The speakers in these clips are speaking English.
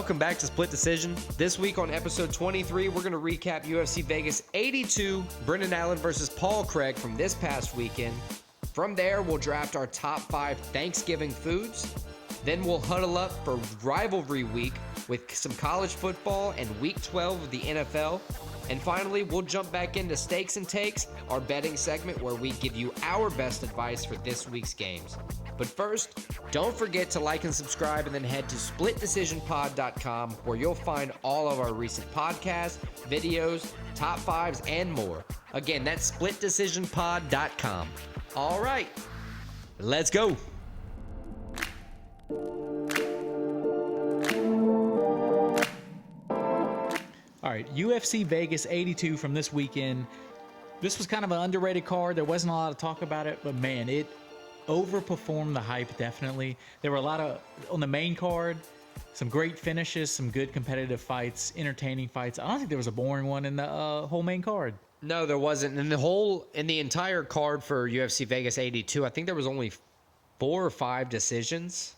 Welcome back to Split Decision. This week on episode 23, we're going to recap UFC Vegas 82, Brendan Allen versus Paul Craig from this past weekend. From there, we'll draft our top 5 Thanksgiving foods. Then we'll huddle up for Rivalry Week with some college football and Week 12 of the NFL. And finally, we'll jump back into Stakes and Takes, our betting segment where we give you our best advice for this week's games. But first, don't forget to like and subscribe and then head to splitdecisionpod.com where you'll find all of our recent podcasts, videos, top 5s, and more. Again, that's splitdecisionpod.com. All right, let's go. All right, UFC Vegas 82 from this weekend. This was kind of an underrated card. There wasn't a lot of talk about it, but man, it overperformed the hype, definitely. There were a lot of, on the main card, some great finishes, some good competitive fights, entertaining fights. I don't think there was a boring one in the whole main card. No, there wasn't. In the entire card for UFC Vegas 82, I think there was only 4 or 5 decisions.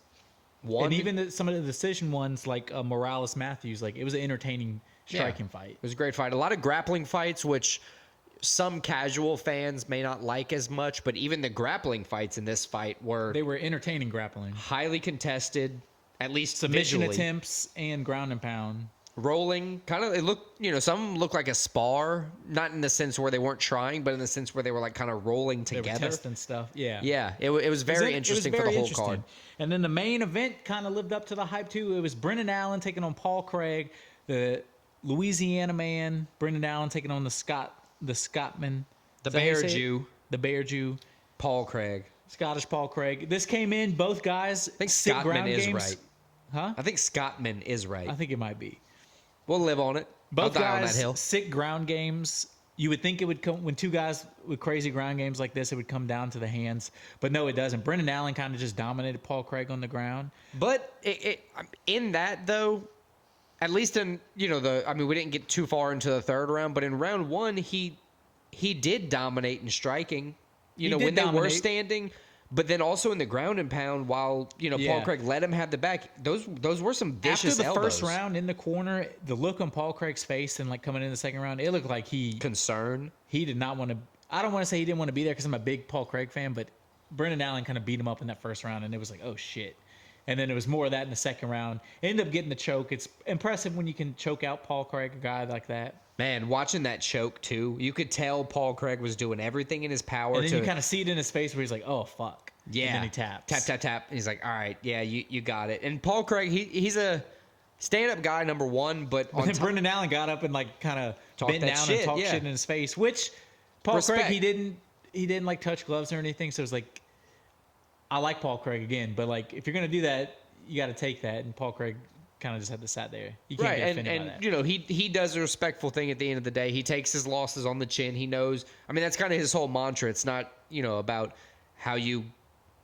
And even some of the decision ones, like Morales Matthews, like it was an entertaining striking fight. It was a great fight. A lot of grappling fights, which some casual fans may not like as much, but even the grappling fights in this fight were entertaining grappling. Highly contested, at least submission visually. Attempts and ground and pound. Rolling, kind of, it looked, some looked like a spar, not in the sense where they weren't trying, but in the sense where they were like kind of rolling together. They were testing stuff, yeah. Yeah, it was very interesting for the whole card. And then the main event kind of lived up to the hype too. It was Brendan Allen taking on Paul Craig, the Louisiana man. Brendan Allen taking on the Scotsman. The Bear Jew. The Bear Jew. Paul Craig. Scottish Paul Craig. This came in, both guys. I think Scottman is right. Huh? I think Scottman is right. I think it might be. We'll live on it. Both I'll guys, die on that hill. sick ground games. You would think it would come, when two guys with crazy ground games like this, it would come down to the hands. But no, it doesn't. Brendan Allen kind of just dominated Paul Craig on the ground. But in that, though, at least in, we didn't get too far into the third round, but in round 1, he did dominate in striking, when they were standing. But then also in the ground and pound, while Paul Craig let him have the back, those were some vicious elbows. After the first round in the corner, the look on Paul Craig's face and like coming in the second round, it looked like he did not want to. I don't want to say he didn't want to be there because I'm a big Paul Craig fan, but Brendan Allen kind of beat him up in that first round, and it was like, oh shit. And then it was more of that in the second round. Ended up getting the choke. It's impressive when you can choke out Paul Craig, a guy like that. Man, watching that choke too, you could tell Paul Craig was doing everything in his power. And then you kind of see it in his face where he's like, oh, fuck. Yeah. And then he taps. Tap, tap, tap. And he's like, all right, yeah, you got it. And Paul Craig, he's a stand-up guy, number one, but then Brendan Allen got up and like kind of bent down and talked shit in his face, which Paul Craig, he didn't like touch gloves or anything. So it was like, I like Paul Craig again, but like if you're going to do that, you got to take that. And Paul Craig kind of just had to sat there. You can't get offended by that. He does a respectful thing at the end of the day. He takes his losses on the chin. He knows. I mean, that's kind of his whole mantra. It's not about how you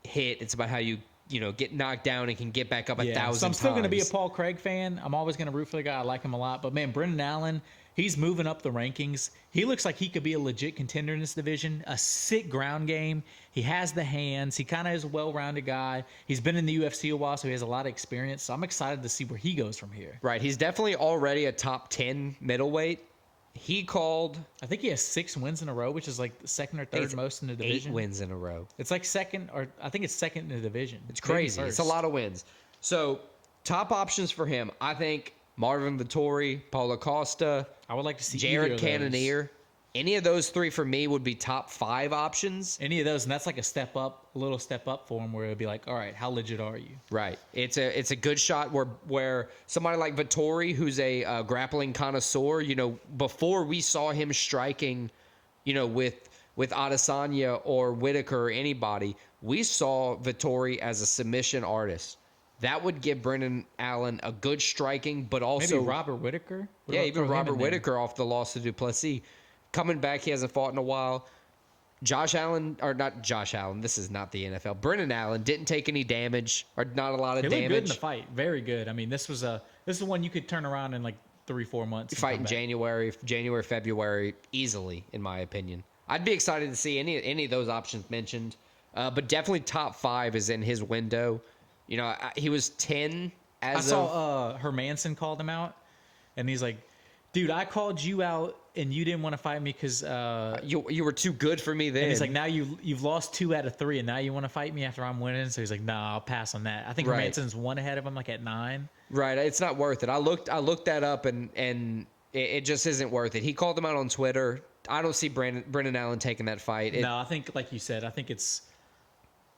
hit. It's about how you get knocked down and can get back up 1,000 times. So I'm still going to be a Paul Craig fan. I'm always going to root for the guy. I like him a lot. But man, Brendan Allen, he's moving up the rankings. He looks like he could be a legit contender in this division. A sick ground game. He has the hands. He kind of is a well-rounded guy. He's been in the UFC a while, so he has a lot of experience. So I'm excited to see where he goes from here. Right. He's definitely already a top 10 middleweight. He called... I think he has 6 wins in a row, which is like the second or third most in the division. 8 wins in a row. It's like second, or I think it's second in the division. It's crazy. It's a lot of wins. So, top options for him, I think Marvin Vettori, Paulo Costa. I would like to see Jared Cannonier. Any of those 3 for me would be top 5 options. Any of those, and that's like a little step up for him, where it'd be like, all right, how legit are you? Right. It's a good shot where somebody like Vettori, who's a grappling connoisseur, before we saw him striking, with Adesanya or Whitaker or anybody, we saw Vettori as a submission artist. That would give Brendan Allen a good striking, but also maybe Robert Whitaker. Even Robert Whitaker off the loss to Duplessis. Coming back, he hasn't fought in a while. This is not the NFL. Brendan Allen didn't take any damage, or not a lot of damage. He looked good in the fight. Very good. I mean, this is one you could turn around in like 3-4 months. Fight in January, February, easily, in my opinion. I'd be excited to see any of those options mentioned, but definitely top 5 is in his window. He was 10 I saw Hermanson called him out, and he's like, dude, I called you out and you didn't want to fight me because you were too good for me then. and he's like, now you've lost 2 out of 3, and now you want to fight me after I'm winning. So he's like, nah, I'll pass on that. I think Hermanson's 1 ahead of him, like at 9. Right, it's not worth it. I looked that up, and it just isn't worth it. He called him out on Twitter. I don't see Brendan Allen taking that fight. No, I think like you said, I think it's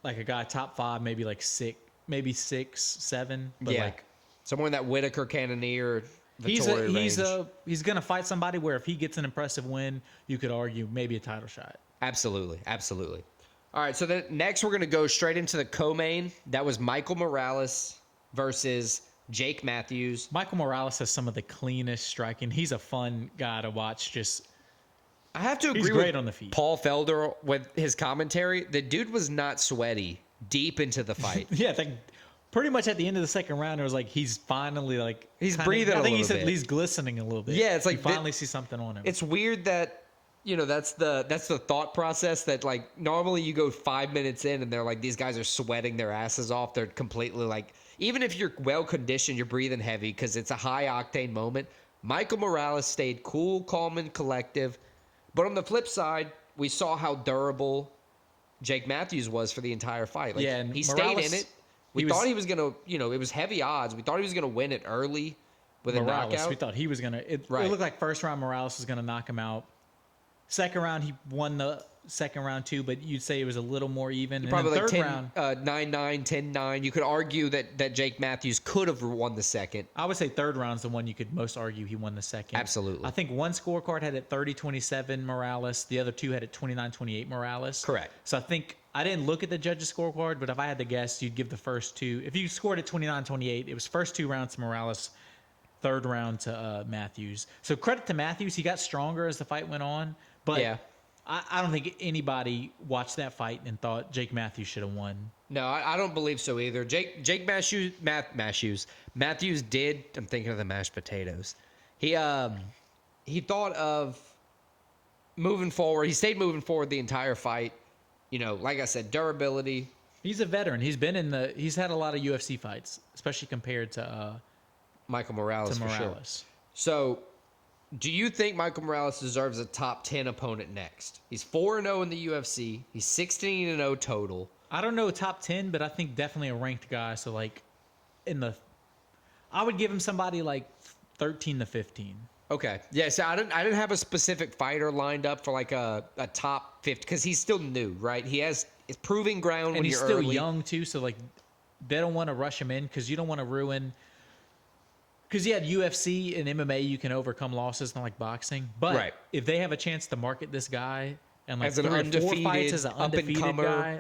like a guy top 5, maybe like 6, maybe 6, 7. But like somewhere in that Whitaker, Cannonier, he's range. He's gonna fight somebody where if he gets an impressive win, you could argue maybe a title shot. Absolutely. All right, so then next we're going to go straight into the co-main. That was Michael Morales versus Jake Matthews. Michael Morales has some of the cleanest striking. He's a fun guy to watch. I have to agree he's great with on the feet. Paul Felder with his commentary. The dude was not sweaty deep into the fight. Yeah, like pretty much at the end of the second round, it was like he's finally like he's breathing. I think he's at least glistening a little bit. Yeah, it's like you finally see something on him. It's weird that that's the thought process that like normally you go 5 minutes in and they're like these guys are sweating their asses off. They're completely like even if you're well conditioned, you're breathing heavy because it's a high octane moment. Michael Morales stayed cool, calm, and collective. But on the flip side, we saw how durable Jake Matthews was for the entire fight. Like, and he Morales, stayed in it. We thought he was going to, it was heavy odds. We thought he was going to win it early with a knockout. We thought he was going to. It looked like first round Morales was going to knock him out. Second round, he won the second round too, but you'd say it was a little more even. Probably like 10, 9-9, 10-9. You could argue that Jake Matthews could have won the second. I would say third round's the one you could most argue he won the second. Absolutely. I think one scorecard had it 30-27 Morales. The other 2 had it 29-28 Morales. Correct. So I think I didn't look at the judges' scorecard, but if I had to guess, you'd give the first 2. If you scored at 29-28, it was first 2 rounds to Morales, third round to Matthews. So credit to Matthews. He got stronger as the fight went on. But yeah. I don't think anybody watched that fight and thought Jake Matthews should have won. No, I don't believe so either. Jake Matthews did. I'm thinking of the mashed potatoes. He thought of moving forward. He stayed moving forward the entire fight. Like I said, durability. He's a veteran. He's had a lot of UFC fights, especially compared to Michael Morales. For sure. So, do you think Michael Morales deserves a top 10 opponent next? He's 4-0 in the UFC. He's 16-0 total. I don't know top 10, but I think definitely a ranked guy. So like I would give him somebody like 13 to 15. Okay. Yeah, so I didn't have a specific fighter lined up for like a top 50 because he's still new, right? It's proving ground when you're early. And he's still young too, so like they don't want to rush him in because you don't want to ruin. Because you had UFC and MMA, you can overcome losses, not like boxing. But if they have a chance to market this guy and like 3 or 4 fights as an undefeated guy,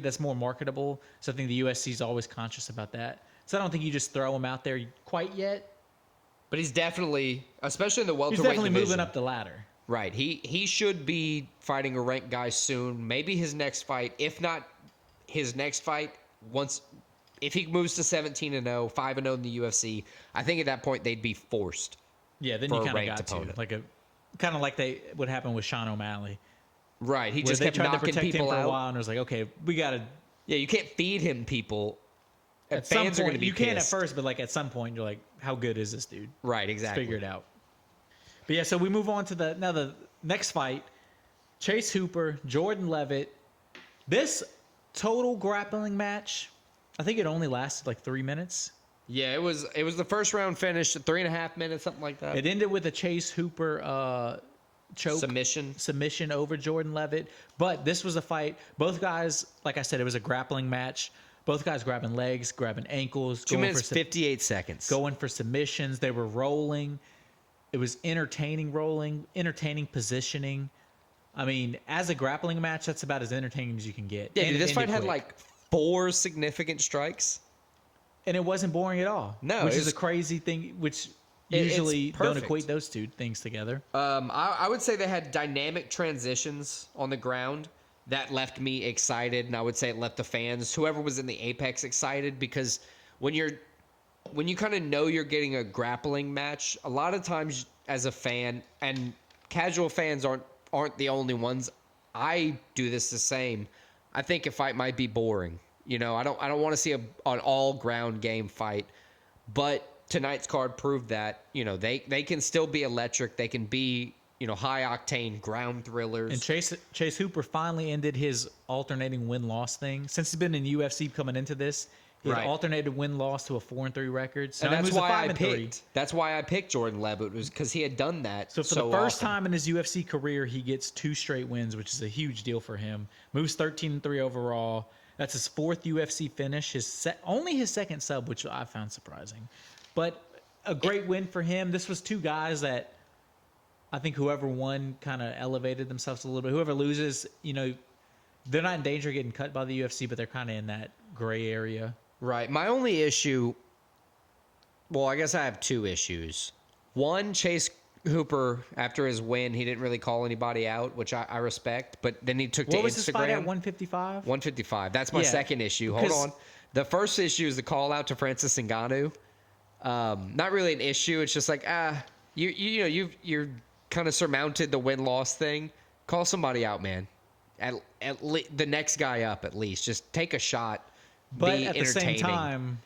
that's more marketable. So I think the UFC is always conscious about that. So I don't think you just throw him out there quite yet. But he's definitely, especially in the welterweight division. He's definitely moving up the ladder. Right. He should be fighting a ranked guy soon. Maybe his next fight, if not his next fight, if he moves to 17-0, 5-0 in the UFC, I think at that point they'd be forced. Yeah, then you kind of got opponent. Kind of like what happened with Sean O'Malley. Right, he just kept knocking people for out a while, and it was like, okay, we got to. Yeah, you can't feed him people. At some point, you can at first, but like at some point, you're like, how good is this dude? Right, exactly. Let's figure it out. But yeah, so we move on to the next fight: Chase Hooper, Jordan Leavitt. This total grappling match. I think it only lasted like 3 minutes. Yeah, it was the first round finish, 3.5 minutes, something like that. It ended with a Chase Hooper choke submission over Jordan Leavitt. But this was a fight. Both guys, like I said, it was a grappling match. Both guys grabbing legs, grabbing ankles. 2 minutes, 58 seconds. Going for submissions. They were rolling. It was entertaining rolling, entertaining positioning. I mean, as a grappling match, that's about as entertaining as you can get. Yeah, dude, this fight had like 4 significant strikes. And it wasn't boring at all. No. Which is a crazy thing, which usually don't equate those two things together. I would say they had dynamic transitions on the ground that left me excited, and I would say it left the fans, whoever was in the Apex, excited, because when you kind of know you're getting a grappling match, a lot of times as a fan, and casual fans aren't the only ones. I do this the same. I think a fight might be boring. I don't want to see an all ground game fight. But tonight's card proved that, they can still be electric. They can be, high octane ground thrillers. And Chase Hooper finally ended his alternating win-loss thing. Since he's been in UFC coming into this, he had alternated win-loss to a 4-3 record. So and that's why I 5-3. picked. That's why I picked Jordan Levitt, was because he had done that. So for the first time in his UFC career, he gets 2 straight wins, which is a huge deal for him. Moves 13-3 overall. That's his 4th UFC finish. Only his 2nd sub, which I found surprising. But a great win for him. This was 2 guys that I think whoever won kind of elevated themselves a little bit. Whoever loses, they're not in danger of getting cut by the UFC, but they're kind of in that gray area. Right. My only issue, well, I guess I have 2 issues. One, Chase Hooper, after his win, he didn't really call anybody out, which I respect. But then he took to Instagram. What was his fight at, 155? 155. That's my second issue. Hold on. The first issue is the call out to Francis Ngannou. Not really an issue. It's just like, you're kind of surmounted the win-loss thing. Call somebody out, man. At the next guy up, at least. Just take a shot. But at the same time,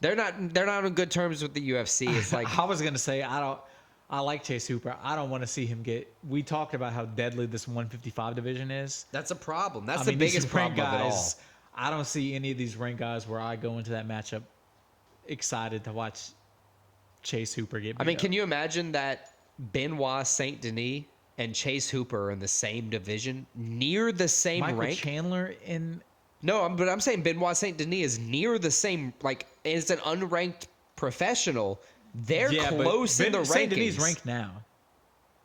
they're not on good terms with the UFC. It's like I was gonna say, I like Chase Hooper. I don't want to see him get. We talked about how deadly this 155 division is. That's a problem. That's the biggest problem of it all. I don't see any of these ring guys where I go into that matchup excited to watch Chase Hooper get beat up. Can you imagine that Benoit Saint Denis and Chase Hooper are in the same division, near the same rank? Michael Chandler in. No, but I'm saying Benoit Saint Denis is near the same, it's an unranked professional. They're close in the rankings. Saint Denis ranked now.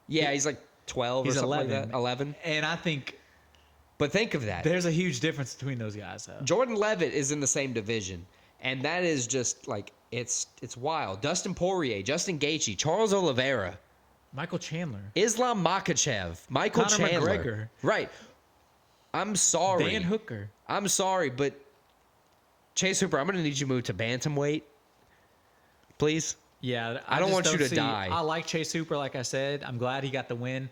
Yeah, he's like 12 or something 11. like that. 11. And I think. But think of that. There's a huge difference between those guys, though. Jordan Levitt is in the same division, and that is just it's wild. Dustin Poirier, Justin Gaethje, Charles Oliveira, Michael Chandler, Islam Makhachev, Michael Conor Chandler. McGregor. Right. I'm sorry. Dan Hooker. I'm sorry, but Chase Hooper, I'm going to need you to move to bantamweight, please. Yeah, I don't want you to die. I like Chase Hooper, like I said. I'm glad he got the win.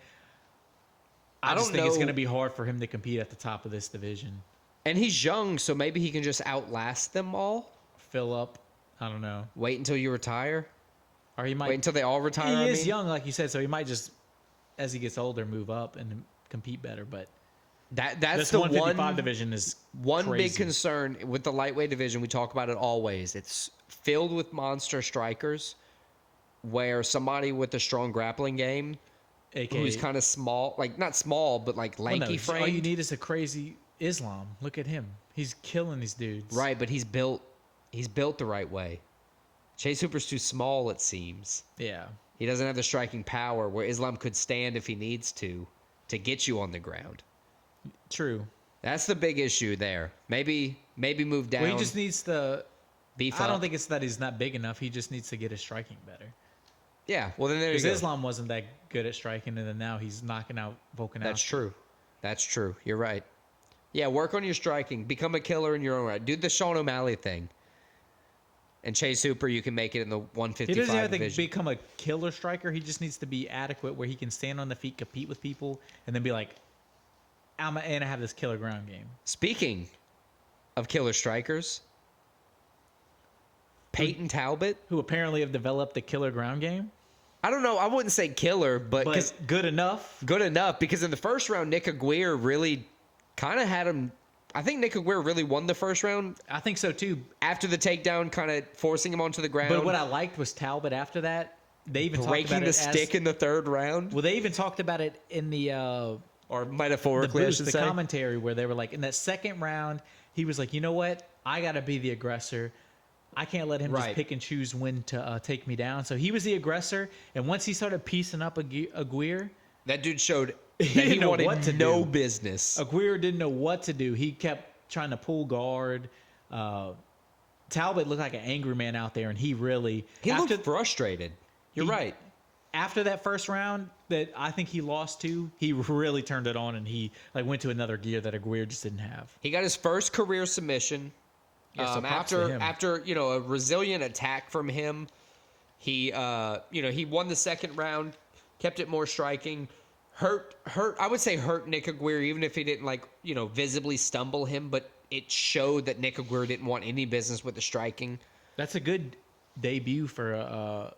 I don't just think know. it's going to be hard for him to compete at the top of this division. And he's young, so maybe he can just outlast them all. Fill up. I don't know. Wait until you retire. Or he might wait until they all retire. He is young, like you said, so he might just, as he gets older, move up and compete better. But that's this the 155 division is one crazy. Big concern with the lightweight division. We talk about it always. It's filled with monster strikers, where somebody with a strong grappling game, who's kind of small, not small, but lanky frame. All you need is a crazy Islam. Look at him. He's killing these dudes. Right, but he's built the right way. Chase Hooper's too small, it seems. Yeah. He doesn't have the striking power where Islam could stand if he needs to get you on the ground. True. That's the big issue there. Maybe move down. Well, he just needs to beef up. I don't think it's that he's not big enough. He just needs to get his striking better. Yeah, well then there you go. Because Islam wasn't that good at striking, and then now he's knocking out Volkanovski. That's true. You're right. Yeah, work on your striking. Become a killer in your own right. Do the Sean O'Malley thing. And Chase Hooper, you can make it in the 155 He doesn't have division. to become a killer striker. He just needs to be adequate where he can stand on the feet, compete with people, and then be like, and I have this killer ground game. Speaking of killer strikers, Peyton Talbot, who apparently have developed the killer ground game. I don't know. I wouldn't say killer, but good enough. Good enough, because in the first round, Nick Aguirre really kind of had him. I think Nick Aguirre really won the first round. I think so too. After the takedown, kind of forcing him onto the ground. But what I liked was Talbot after that. They even breaking talked about the stick in the third round. Well, they even talked about it in the or metaphorically, the commentary, where they were like, in that second round, he was like, you know what? I got to be the aggressor. I can't let him just pick and choose when to take me down. So he was the aggressor, and once he started piecing up Aguirre, that dude showed that he wanted no business. Aguirre didn't know what to do. He kept trying to pull guard. Talbot looked like an angry man out there, and he looked frustrated. You're right. After that first round that I think he lost to, he really turned it on, and he went to another gear that Aguirre just didn't have. He got his first career submission. Yeah, so after a resilient attack from him, he won the second round, kept it more striking, hurt Nick Aguirre, even if he didn't visibly stumble him, but it showed that Nick Aguirre didn't want any business with the striking. That's a good debut for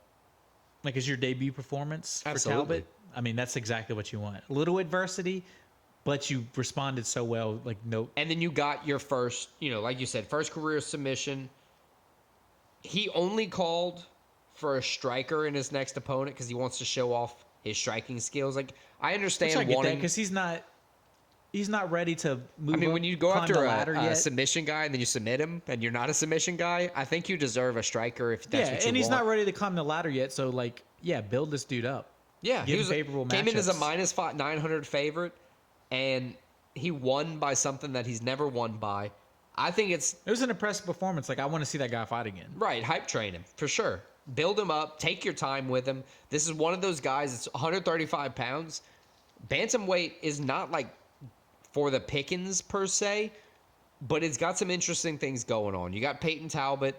like as your debut performance Absolutely. for Talbot, I mean that's exactly what you want. A little adversity, but you responded so well. Like no, And then you got your first, like you said, first career submission. He only called for a striker in his next opponent because he wants to show off his striking skills. Like I understand which I get wanting that because he's not ready to move. I mean, when you go climb after the ladder a yet. submission guy and then you submit him and you're not a submission guy, I think you deserve a striker if that's what you want. And he's not ready to climb the ladder yet. So like, build this dude up. Yeah, Give him favorable came in as a matchups. -900 favorite, and he won by something that he's never won by. I think it was an impressive performance. Like I want to see that guy fight again. Right, hype train him for sure. Build him up. Take your time with him. This is one of those guys. It's 135 pounds. Bantamweight is not like for the pickings per se, but it's got some interesting things going on. You got Peyton Talbot,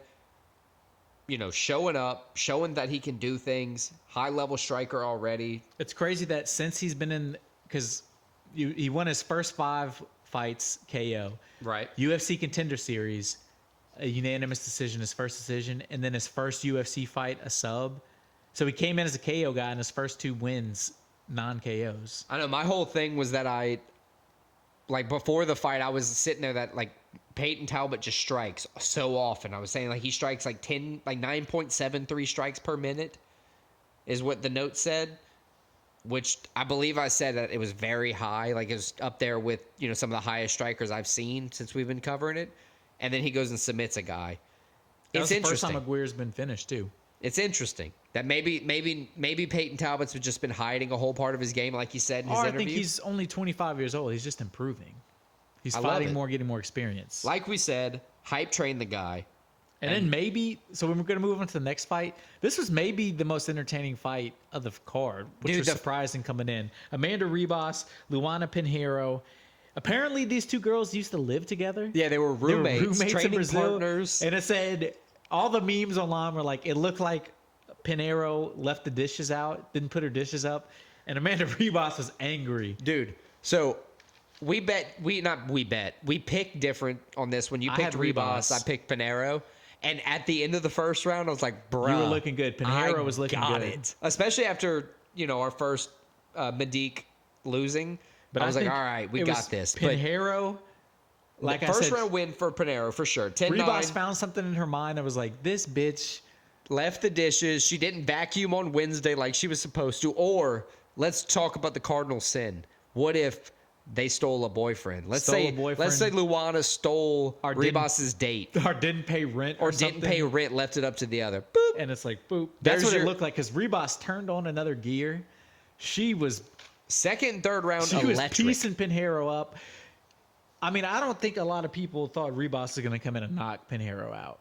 showing up, showing that he can do things. High level striker already. It's crazy that since he's been in, because he won his first 5 fights KO. Right. UFC Contender Series, a unanimous decision, his first decision, and then his first UFC fight, a sub. So he came in as a KO guy, and his first 2 wins, non-KOs. I know. My whole thing was that before the fight, I was sitting there that, Peyton Talbot just strikes so often. I was saying, he strikes, 9.73 strikes per minute is what the note said, which I believe I said that it was very high. It was up there with, some of the highest strikers I've seen since we've been covering it. And then he goes and submits a guy. It's the first time Aguirre's been finished, too. It's interesting that maybe Peyton Talbot's just been hiding a whole part of his game, like he said in his interview. I think he's only 25 years old. He's just improving. He's fighting more, getting more experience. Like we said, hype train the guy. And then maybe, so when we're going to move on to the next fight, this was maybe the most entertaining fight of the card, which was surprising coming in. Amanda Ribas, Luana Pinheiro. Apparently, these 2 girls used to live together. Yeah, they were roommates training in Brazil, partners. And it said, all the memes online were it looked like Pinheiro left the dishes out, didn't put her dishes up, and Amanda Ribas was angry. Dude, so we picked different on this. When you picked Ribas, I picked Pinheiro. And at the end of the first round, I was like, bruh. You were looking good. Pinheiro was looking good. It. Especially after, our first Medique losing. But I was like, all right, we got this. Pinheiro, like I said. First round win for Pinheiro, for sure. 10-9. Ribas found something in her mind. I was like, this bitch left the dishes. She didn't vacuum on Wednesday like she was supposed to. Or let's talk about the cardinal sin. What if they stole a boyfriend? Let's say Luana stole Ribas's date. Or didn't pay rent or didn't pay rent, left it up to the other. Boop. And it's like, boop. That's what it looked like because Ribas turned on another gear. She was... Second and third round she electric. She was piecing Pinheiro up. I mean, I don't think a lot of people thought Ribas was going to come in and knock Pinheiro out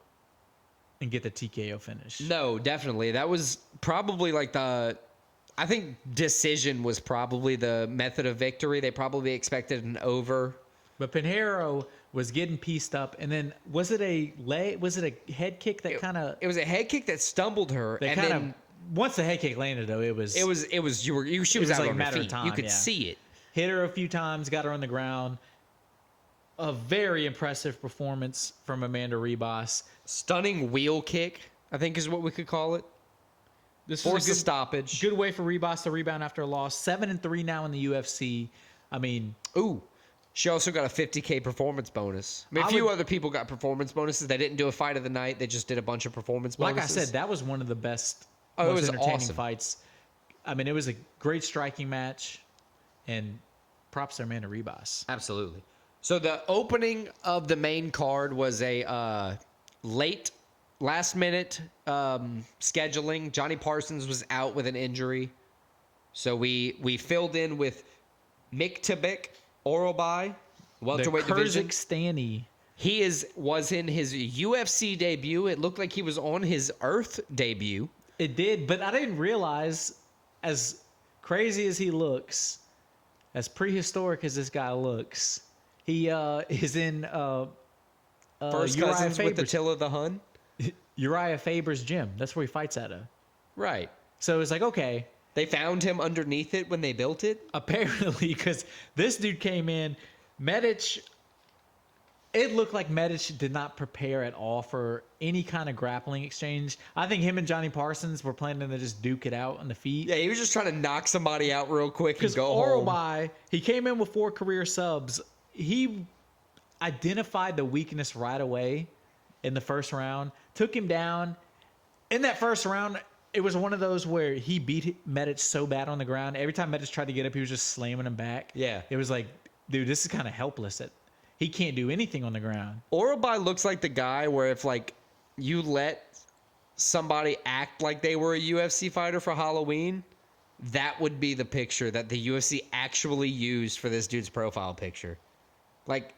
and get the TKO finish. No, definitely. That was probably I think decision was probably the method of victory. They probably expected an over. But Pinheiro was getting pieced up, and then was it a head kick that kind of... It was a head kick that stumbled her, and then... Once the head kick landed, though, she was out on her feet. Time, you could see it. Hit her a few times, got her on the ground. A very impressive performance from Amanda Ribas. Stunning wheel kick, I think is what we could call it. This forced a stoppage. Good way for Ribas to rebound after a loss. 7-3 now in the UFC. I mean, she also got a $50K performance bonus. I mean, a few other people got performance bonuses. They didn't do a fight of the night. They just did a bunch of performance bonuses. Like I said, that was one of the best. It was entertaining fights. I mean, it was a great striking match, and props to Amanda Ribas. Absolutely. So the opening of the main card was a last-minute scheduling. Johnny Parsons was out with an injury, so we filled in with Miktabek Orobai, welterweight division. Kyrgyzstani. He was in his UFC debut. It looked like he was on his Earth debut. It did, but I didn't realize, as crazy as he looks, as prehistoric as this guy looks, he is in First Uriah Cousins Faber's, with Attila the Hun? Uriah Faber's gym. That's where he fights at. Right. So it's like, okay. They found him underneath it when they built it? Apparently, because this dude came in, Medic It looked like Medic did not prepare at all for any kind of grappling exchange. I think him and Johnny Parsons were planning to just duke it out on the feet. Yeah, he was just trying to knock somebody out real quick and Because go home. Orobai, he came in with 4 career subs. He identified the weakness right away in the first round, took him down. In that first round, it was one of those where he beat Medic so bad on the ground. Every time Medic tried to get up, he was just slamming him back. Yeah. It was like, dude, this is kind of helpless. He can't do anything on the ground. Orobai looks like the guy where if like you let somebody act like they were a UFC fighter for Halloween, that would be the picture that the UFC actually used for this dude's profile picture. Like,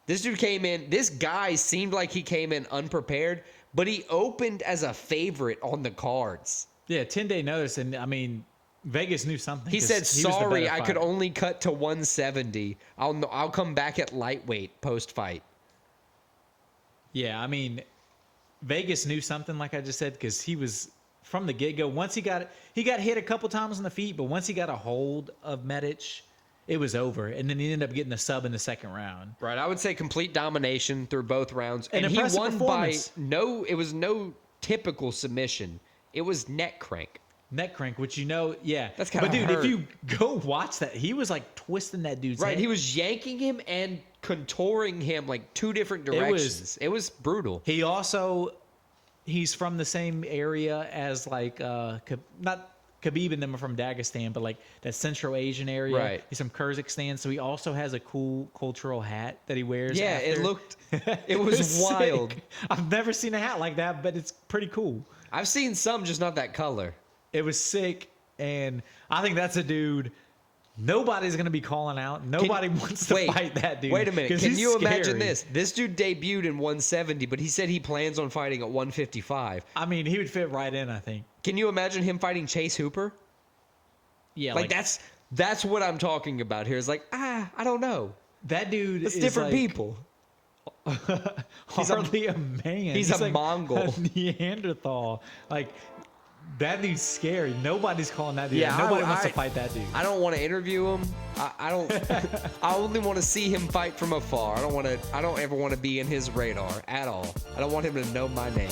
this dude came in, this guy seemed like he came in unprepared, but he opened as a favorite on the cards. Yeah, 10-day notice, and I mean, Vegas knew something. He said, was the sorry, better I could fighter." only cut to 170. I'll come back at lightweight post-fight. Yeah, I mean, Vegas knew something, like I just said, because he was from the get-go. Once he got hit a couple times on the feet, but once he got a hold of Medic, it was over. And then he ended up getting the sub in the second round. Right, I would say complete domination through both rounds. An And he impressive won performance. it was no typical submission. It was neck crank. Neck crank, which yeah. That's kinda But dude, hurt. if you go watch that, he was like twisting that dude's Right, head. he was yanking him and contouring him like 2 different directions. It was brutal. He's from the same area as like not Khabib and them are from Dagestan, but like that Central Asian area. Right. He's from Kyrgyzstan, so he also has a cool cultural hat that he wears. Yeah, after. it was wild. Sick. I've never seen a hat like that, but it's pretty cool. I've seen some, just not that color. It was sick, and I think that's a dude nobody's going to be calling out. Nobody wants to fight that dude. Wait a minute. 'cause Can he's you imagine scary. this? This dude debuted in 170, but he said he plans on fighting at 155. I mean, he would fit right in, I think. Can you imagine him fighting Chase Hooper? Yeah, Like that's what I'm talking about here. It's like, I don't know. that dude It's is different like people. hardly a man. He's a like Mongol. a Neanderthal. Like, that dude's scary. Nobody's calling that dude. Yeah, Nobody wants to fight that dude. I don't want to interview him. I don't. I only want to see him fight from afar. I don't ever want to be in his radar at all. I don't want him to know my name.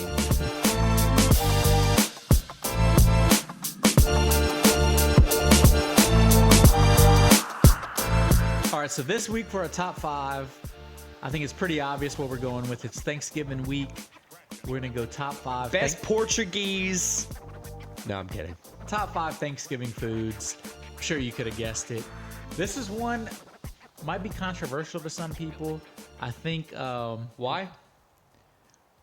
All right, so this week for a top 5, I think it's pretty obvious what we're going with. It's Thanksgiving week. We're going to go top 5. Best Portuguese. No, I'm kidding. Top 5 Thanksgiving foods. I'm sure you could have guessed it. This is one might be controversial to some people. I think Why?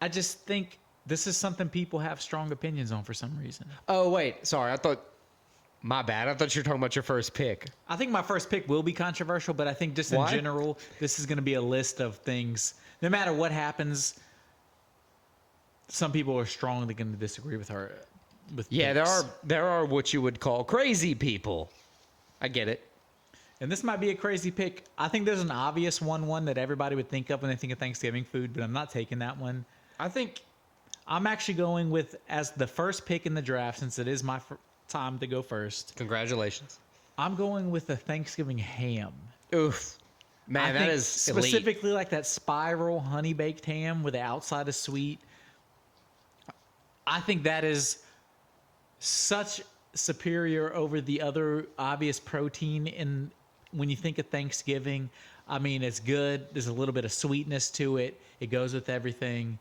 I just think this is something people have strong opinions on for some reason. Oh wait, sorry. My bad. I thought you were talking about your first pick. I think my first pick will be controversial, but I think just in Why? general, this is going to be a list of things. No matter what happens, some people are strongly going to disagree with her. Yeah, picks. there are what you would call crazy people. I get it. And this might be a crazy pick. I think there's an obvious one that everybody would think of when they think of Thanksgiving food, but I'm not taking that one. I think I'm actually going with, as the first pick in the draft, since it is my time to go first, congratulations. I'm going with the Thanksgiving ham. Oof. Man, I that think is elite. specifically like that spiral honey baked ham where the outside is sweet. I think that is such superior over the other obvious protein in when you think of Thanksgiving. I mean, it's good. There's a little bit of sweetness to it. It goes with everything.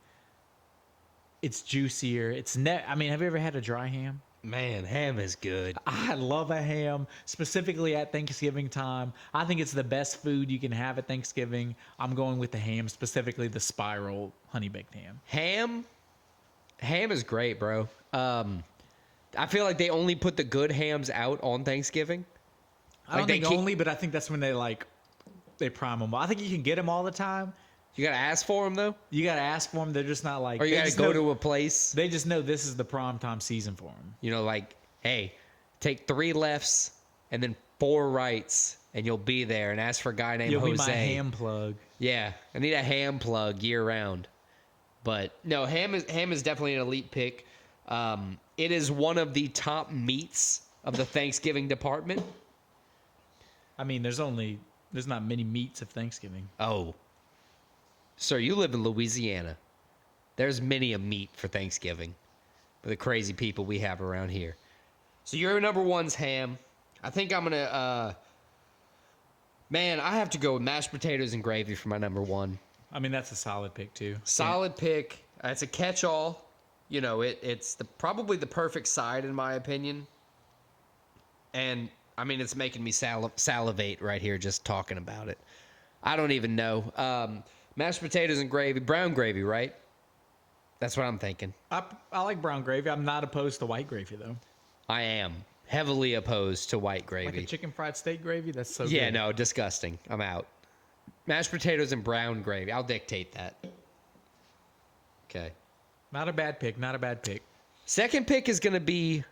It's juicier. I mean, have you ever had a dry ham? Man, ham is good. I love a ham, specifically at Thanksgiving time. I think it's the best food you can have at Thanksgiving. I'm going with the ham, specifically the spiral honey baked ham. Ham is great, bro. I feel like they only put the good hams out on Thanksgiving. I don't they think only, but I think that's when they prime them. I think you can get them all the time. You gotta ask for them though, You got to ask for them. They're just not like. or you they gotta just go know- to a place. They just know this is the prime time season for them. You know, like, hey, take 3 lefts and then 4 rights, and you'll be there. And ask for a guy named You'll Jose. be my ham plug. Yeah, I need a ham plug year round. But no, ham is definitely an elite pick. It is one of the top meats of the Thanksgiving department. I mean, there's not many meats of Thanksgiving. Oh, Sir, you live in Louisiana. There's many a meat for Thanksgiving. For the crazy people we have around here. So your number one's ham. I think I'm going to... man, I have to go with mashed potatoes and gravy for my number one. I mean, that's a solid pick, too. Solid pick. It's a catch-all. You know, it's probably the perfect side, in my opinion. And, I mean, it's making me salivate right here just talking about it. I don't even know. Mashed potatoes and gravy. Brown gravy, right? That's what I'm thinking. I like brown gravy. I'm not opposed to white gravy, though. I am heavily opposed to white gravy. Like a chicken fried steak gravy? That's so Yeah, good. no, disgusting. I'm out. Mashed potatoes and brown gravy. I'll dictate that. Okay. Not a bad pick. Not a bad pick. Second pick is going to be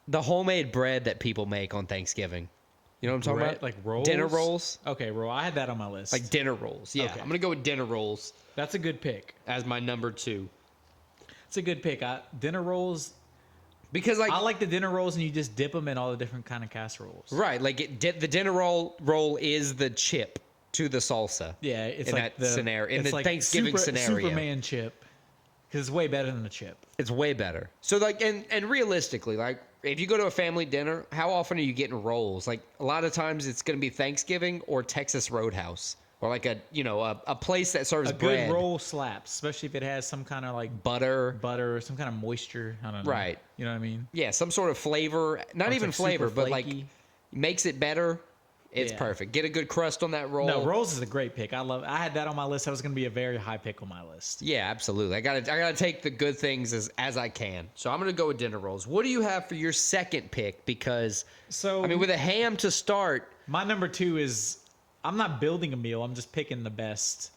the homemade bread that people make on Thanksgiving. You know what I'm talking about? Like rolls? Dinner rolls. Okay, roll. I had that on my list. Like dinner rolls. Yeah, Okay. I'm going to go with dinner rolls That's a good pick. as my number two. It's a good pick. Dinner rolls. Because like I like the dinner rolls, and you just dip them in all the different kind of casseroles. right, like the dinner roll is the chip to the salsa. Yeah, it's in like that scenario, in it's the like Thanksgiving scenario. Superman chip, because it's way better than a chip. It's way better. So like, and realistically, like if you go to a family dinner, how often are you getting rolls? Like a lot of times it's going to be Thanksgiving or Texas Roadhouse or like a place that serves A bread. good roll slaps, especially if it has some kind of like butter or some kind of moisture. I don't know. Right. You know what I mean? Yeah, some sort of flavor. Not Or it's even like flavor, super but like flaky. makes it better. It's Yeah. perfect. Get a good crust on that roll. No, rolls is a great pick. I had that on my list. That was going to be a very high pick on my list. Yeah, absolutely. I gotta take the good things as I can. So I'm gonna go with dinner rolls. What do you have for your second pick? Because So I mean, with a ham to start, my number two is I'm not building a meal. I'm just picking the best.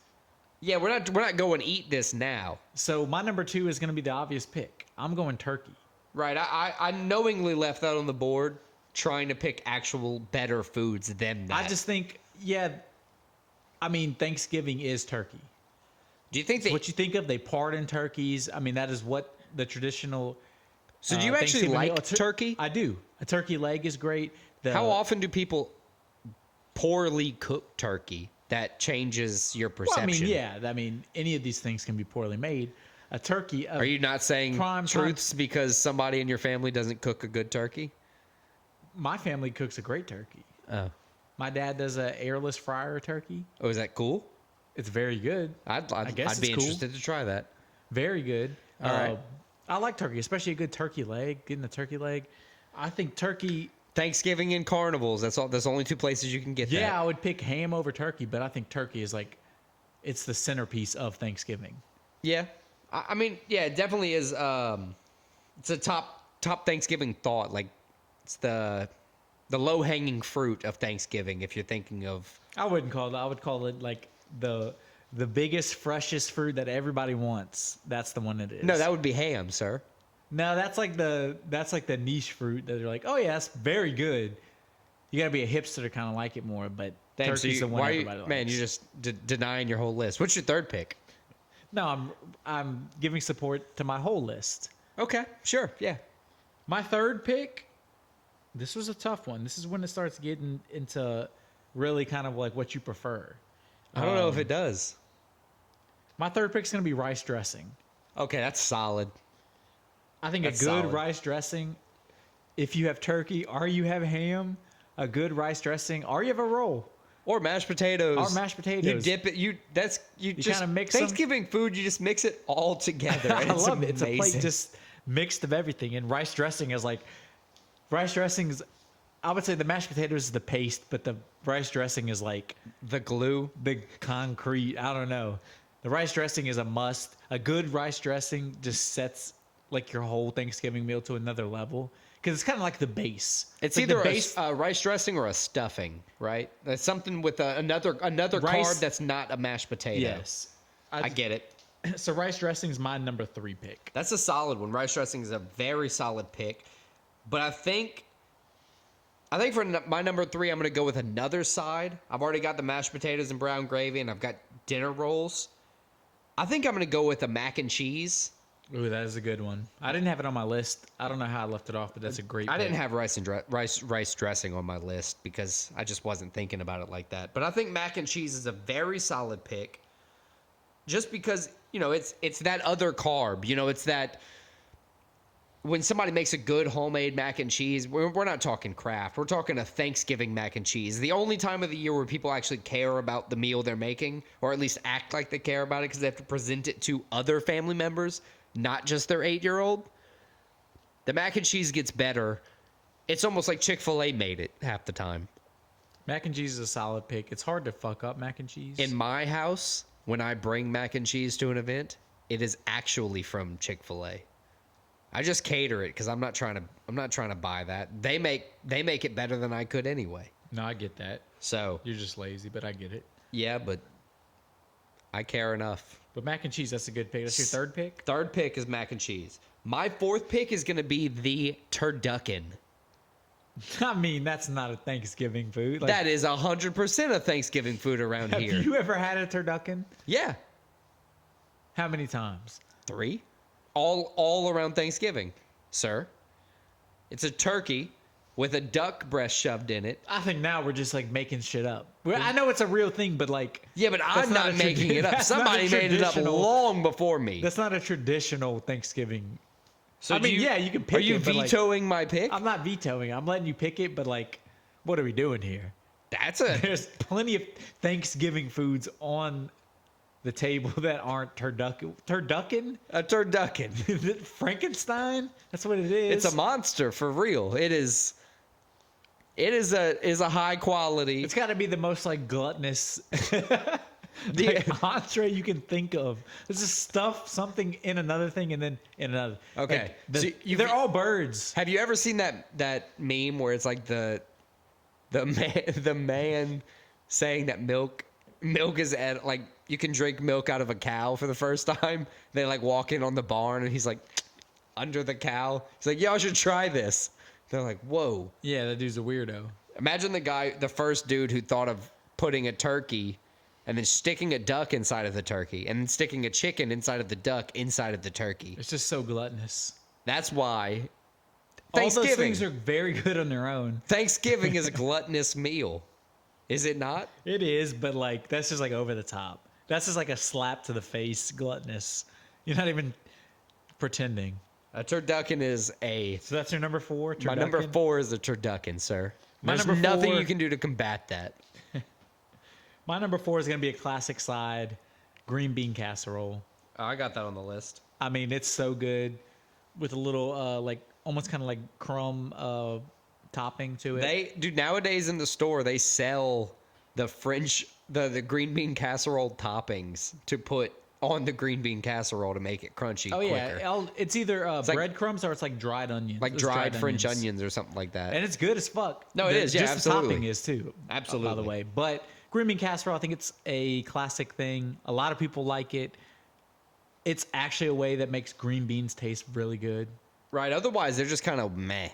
yeah, we're not going eat this now. So my number two is going to be the obvious pick. I'm going turkey. Right. I knowingly left that on the board, trying to pick actual better foods than that. I just think, yeah, I mean, Thanksgiving is turkey. Do you think It's that? what you think of, they pardon turkeys. I mean, that is what the traditional. So do you actually Thanksgiving meal- like turkey? I do. A turkey leg is great. How often do people poorly cook turkey that changes your Well, perception? I mean, yeah. I mean, any of these things can be poorly made. A turkey. Are you not saying Prime time- truths because somebody in your family doesn't cook a good turkey? My family cooks a great turkey. Oh. My dad does a airless fryer turkey. Oh, is that cool? It's very good. I'd guess be it's cool. interested to try that. Very good. All right. I like turkey, especially a good turkey leg. Getting a turkey leg. I think turkey. Thanksgiving and carnivals. That's all. There's only two places you can get Yeah, that. I would pick ham over turkey, but I think turkey is like, it's the centerpiece of Thanksgiving. Yeah. I mean, yeah, it definitely is. It's a top Thanksgiving thought. Like, it's the low hanging fruit of Thanksgiving. If you're thinking of, I wouldn't call it. I would call it like the biggest, freshest fruit that everybody wants. That's the one it is. no, that would be ham, sir. No, that's like the niche fruit that they're like, oh yeah, that's very good. You gotta be a hipster to kind of like it more, but Thanks. turkey's the one why are you, everybody likes. man, you're just denying your whole list. What's your third pick? No, I'm giving support to my whole list. Okay, sure, yeah. My third pick, this was a tough one. This is when it starts getting into really kind of like what you prefer. I don't know if it does. My third pick is gonna be rice dressing. Okay, that's solid. I think That's a good solid. rice dressing, if you have turkey or you have ham, a good rice dressing or you have a roll. Or mashed potatoes. Or mashed potatoes. You dip it. You just kinda mix 'em. Thanksgiving food. You just mix it all together. I It's love it. It's a plate amazing. just mixed of everything. And rice dressing is like, rice dressing is, I would say the mashed potatoes is the paste, but the rice dressing is like the glue. the concrete. I don't know. The rice dressing is a must. A good rice dressing just sets like your whole Thanksgiving meal to another level. Because it's kind of like the base. It's like either the base. a rice dressing or a stuffing, right? That's something with another Rice- carb that's not a mashed potato. Yes. I get it. So rice dressing is my number 3 pick. That's a solid one. Rice dressing is a very solid pick. But I think for my number 3, I'm going to go with another side. I've already got the mashed potatoes and brown gravy, and I've got dinner rolls. I think I'm going to go with a mac and cheese. Ooh, that is a good one. I didn't have it on my list. I don't know how I left it off, but that's a great I pick. didn't have rice dressing on my list because I just wasn't thinking about it like that. But I think mac and cheese is a very solid pick, just because it's that other carb. It's that when somebody makes a good homemade mac and cheese, we're not talking craft. We're talking a Thanksgiving mac and cheese. The only time of the year where people actually care about the meal they're making, or at least act like they care about it, because they have to present it to other family members, not just their 8-year-old. The mac and cheese gets better. It's almost like Chick-fil-A made it half the time. Mac and cheese is a solid pick. It's hard to fuck up mac and cheese. In my house, when I bring mac and cheese to an event, it is actually from Chick-fil-A. I just cater it because I'm not trying to buy that. They make it better than I could anyway. No, I get that. So You're just lazy, but I get it. yeah, but I care enough. But mac and cheese, that's a good pick. That's your third pick? Third pick is mac and cheese. My fourth pick is going to be the turducken. I mean, that's not a Thanksgiving food. Like, That is 100% a Thanksgiving food around have here. you ever had a turducken? Yeah, How many times? 3. All around Thanksgiving, sir. It's a turkey with a duck breast shoved in it. I think now we're just like making shit up. I know it's a real thing, but like, Yeah, but I'm not making it up. that's not a Somebody made it up traditional- long before me. that's not a traditional Thanksgiving. So I mean, yeah, you can pick Are you it, but, like, vetoing my pick? I'm not vetoing. I'm letting you pick it, but like, what are we doing here? That's a There's plenty of Thanksgiving foods on the table that aren't turducken. Turducken? a turducken. Is it Frankenstein? That's what it is. It's a monster for real. It is a high quality. It's got to be the most like gluttonous The- like, entree you can think of. It's just stuff something in another thing and then in another. Okay. Like, So they're all birds. Have you ever seen that meme where it's like the man saying that milk is at like you can drink milk out of a cow for the first time? They like walk in on the barn and he's like under the cow. He's like, y'all should try this. They're like, whoa. Yeah, that dude's a weirdo. Imagine the first dude who thought of putting a turkey and then sticking a duck inside of the turkey and then sticking a chicken inside of the duck inside of the turkey. It's just so gluttonous. That's why All those Thanksgiving. things are very good on their own. Thanksgiving is a gluttonous meal. Is it not? It is, but like that's just like over the top. That's just like a slap to the face gluttonous. You're not even pretending. A turducken is a... So that's your number 4. My number turducken? 4 is a turducken, sir. My There's number nothing 4 you can do to combat that. My number 4 is going to be a classic side, green bean casserole. Oh, I got that on the list. I mean, it's so good with a little like almost kind of like crumb topping to it. Nowadays in the store, they sell the the green bean casserole toppings to put on the green bean casserole to make it crunchy Oh quicker. yeah, it's either like- breadcrumbs or it's like dried onions. Like It's dried French onions or something like that. and it's good as fuck. No, it is, yeah, just absolutely. The topping is too. By Absolutely. the way, but green bean casserole, I think it's a classic thing. A lot of people like it. It's actually a way that makes green beans taste really good. Right, otherwise they're just kind of meh.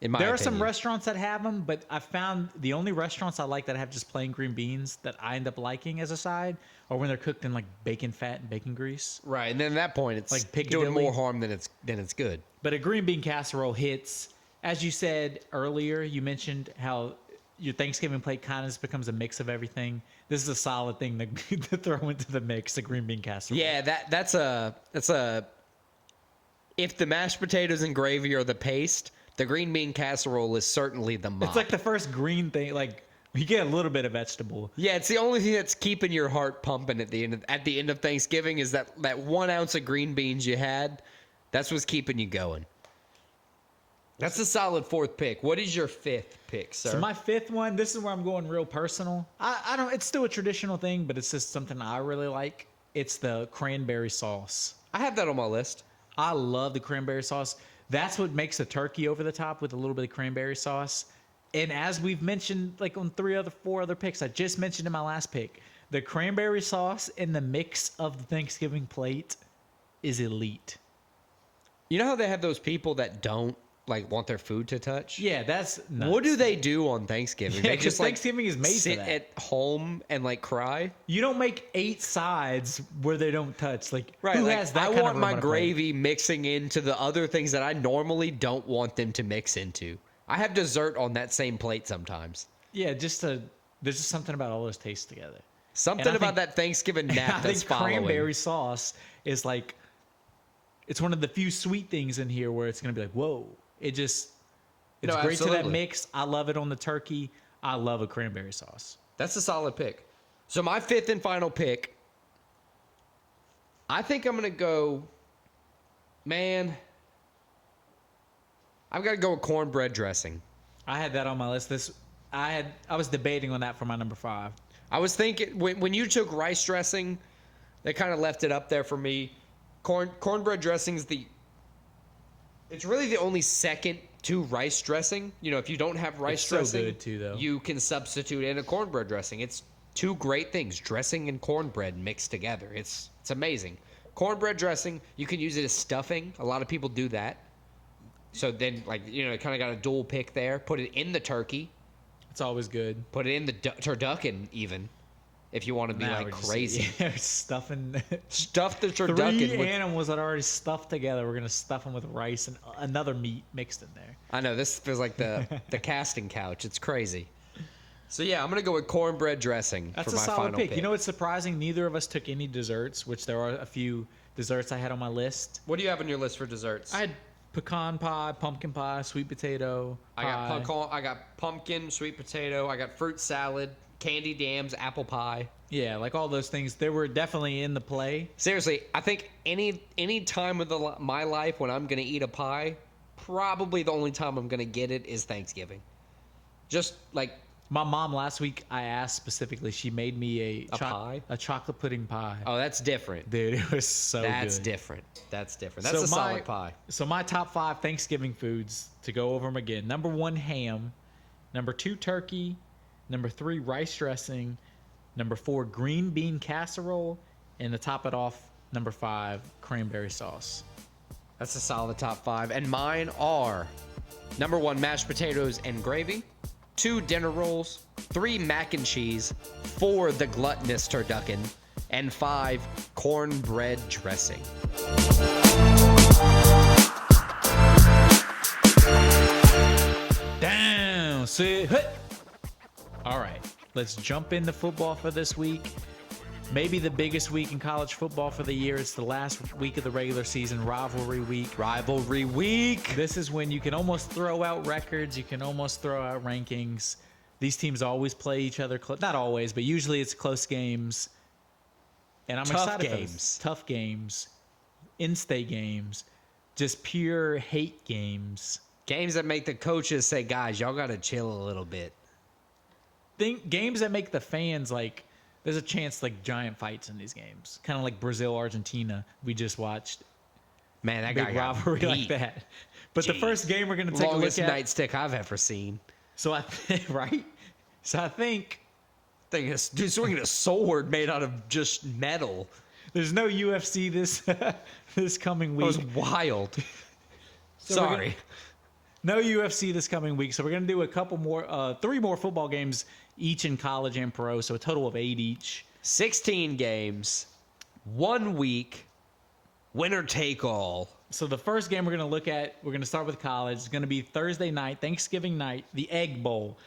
In my There are some opinion. restaurants that have them, but I found the only restaurants I like that have just plain green beans that I end up liking as a side are when they're cooked in like bacon fat and bacon grease. Right, and then at that point it's Like doing Piccadilly. more harm than it's good. But a green bean casserole hits. As you said earlier, you mentioned how your Thanksgiving plate kind of just becomes a mix of everything. This is a solid thing to throw into the mix, the green bean casserole. Yeah, that's a if the mashed potatoes and gravy are the paste, the green bean casserole is certainly the mop. It's like the first green thing. Like you get a little bit of vegetable. Yeah, it's the only thing that's keeping your heart pumping at the end of Thanksgiving is that 1 ounce of green beans you had. That's what's keeping you going. That's a solid 4th pick. What is your 5th pick, sir? So my 5th one, this is where I'm going real personal. I don't. It's still a traditional thing, but it's just something I really like. It's the cranberry sauce. I have that on my list. I love the cranberry sauce. That's what makes a turkey over the top with a little bit of cranberry sauce. And as we've mentioned, like on 4 other picks, I just mentioned in my last pick, the cranberry sauce in the mix of the Thanksgiving plate is elite. You know how they have those people that don't like want their food to touch. Yeah, that's nuts. What do they do on Thanksgiving? Yeah, They just like Thanksgiving is made for sit that. at home and like cry. You don't make 8 sides where they don't touch. Like, who Like, has that I kind want of my room on a plate? gravy mixing into the other things that I normally don't want them to mix into. I have dessert on that same plate sometimes. Yeah, there's just something about all those tastes together. Something And I about think- that Thanksgiving I nap that's think following. cranberry sauce is like, it's one of the few sweet things in here where it's going to be like, whoa. It's No, great to that absolutely. mix. I love it on the turkey. I love a cranberry sauce. That's a solid pick. So my fifth and final pick, I think I'm going to go, man, I've got to go with cornbread dressing. I had that on my list. I was debating on that for my number 5. I was thinking, when you took rice dressing, they kind of left it up there for me. Cornbread dressing's it's really the only second to rice dressing. You know, if you don't have rice It's so dressing, good too, though. you can substitute in a cornbread dressing. It's two great things, dressing and cornbread mixed together. It's amazing. Cornbread dressing, you can use it as stuffing. A lot of people do that. So then, like, you know, kind of got a dual pick there. Put it in the turkey. It's always good. Put it in the turducken even, if you want to be Now like we're just- crazy. yeah, stuffing Stuff the 3 turducken with. animals that are already stuffed together. We're gonna stuff them with rice and another meat mixed in there. I know this feels like the casting couch. It's crazy. So yeah, I'm gonna go with cornbread dressing That's for a my solid final pick. pick. You know what's surprising? Neither of us took any desserts, which there are a few desserts I had on my list. What do you have on your list for desserts? I had pecan pie, pumpkin pie, sweet potato. I got pumpkin, sweet potato. I got fruit salad, candied yams, apple pie. Yeah, like all those things. They were definitely in the play. Seriously, I think any time of my life when I'm gonna eat a pie, probably the only time I'm gonna get it is Thanksgiving. Just like My mom last week, I asked specifically. She made me pie? a chocolate pudding pie. oh, that's different. Dude, it was so That's good. different. That's different. That's a solid pie. So my top 5 Thanksgiving foods, to go over them again. Number 1, ham. Number 2, turkey. Number 3, rice dressing. Number 4, green bean casserole. And to top it off, number 5, cranberry sauce. That's a solid top 5. And mine are number 1, mashed potatoes and gravy. 2, dinner rolls. 3, mac and cheese. 4, the gluttonous turducken. And 5, cornbread dressing. Down, sit, hut. All right, let's jump into football for this week. Maybe the biggest week in college football for the year. It's the last week of the regular season, rivalry week. Rivalry week. This is when you can almost throw out records. You can almost throw out rankings. These teams always play each other. Not always, but usually it's close games. And I'm Tough excited for games. this. Tough games. In-state games. Just pure hate games. Games that make the coaches say, guys, y'all got to chill a little bit. Games that make the fans like, there's a chance like giant fights in these games. Kind of like Brazil, Argentina. We just watched. Man, that Big guy got rivalry like beat. that. But the Jeez. first game we're going to take Longest a look at. nightstick I've ever seen. So right? So I think Thing is, dude swinging a sword made out of just metal. there's no UFC this coming That week. was wild. So we're Sorry. No UFC this coming week. So we're going to do a couple more, 3 more football games each in college and pro. So a total of 8 each. 16 games, 1 week, winner take all. So the first game we're going to look at, we're going to start with college. It's going to be Thursday night, Thanksgiving night, the Egg Bowl.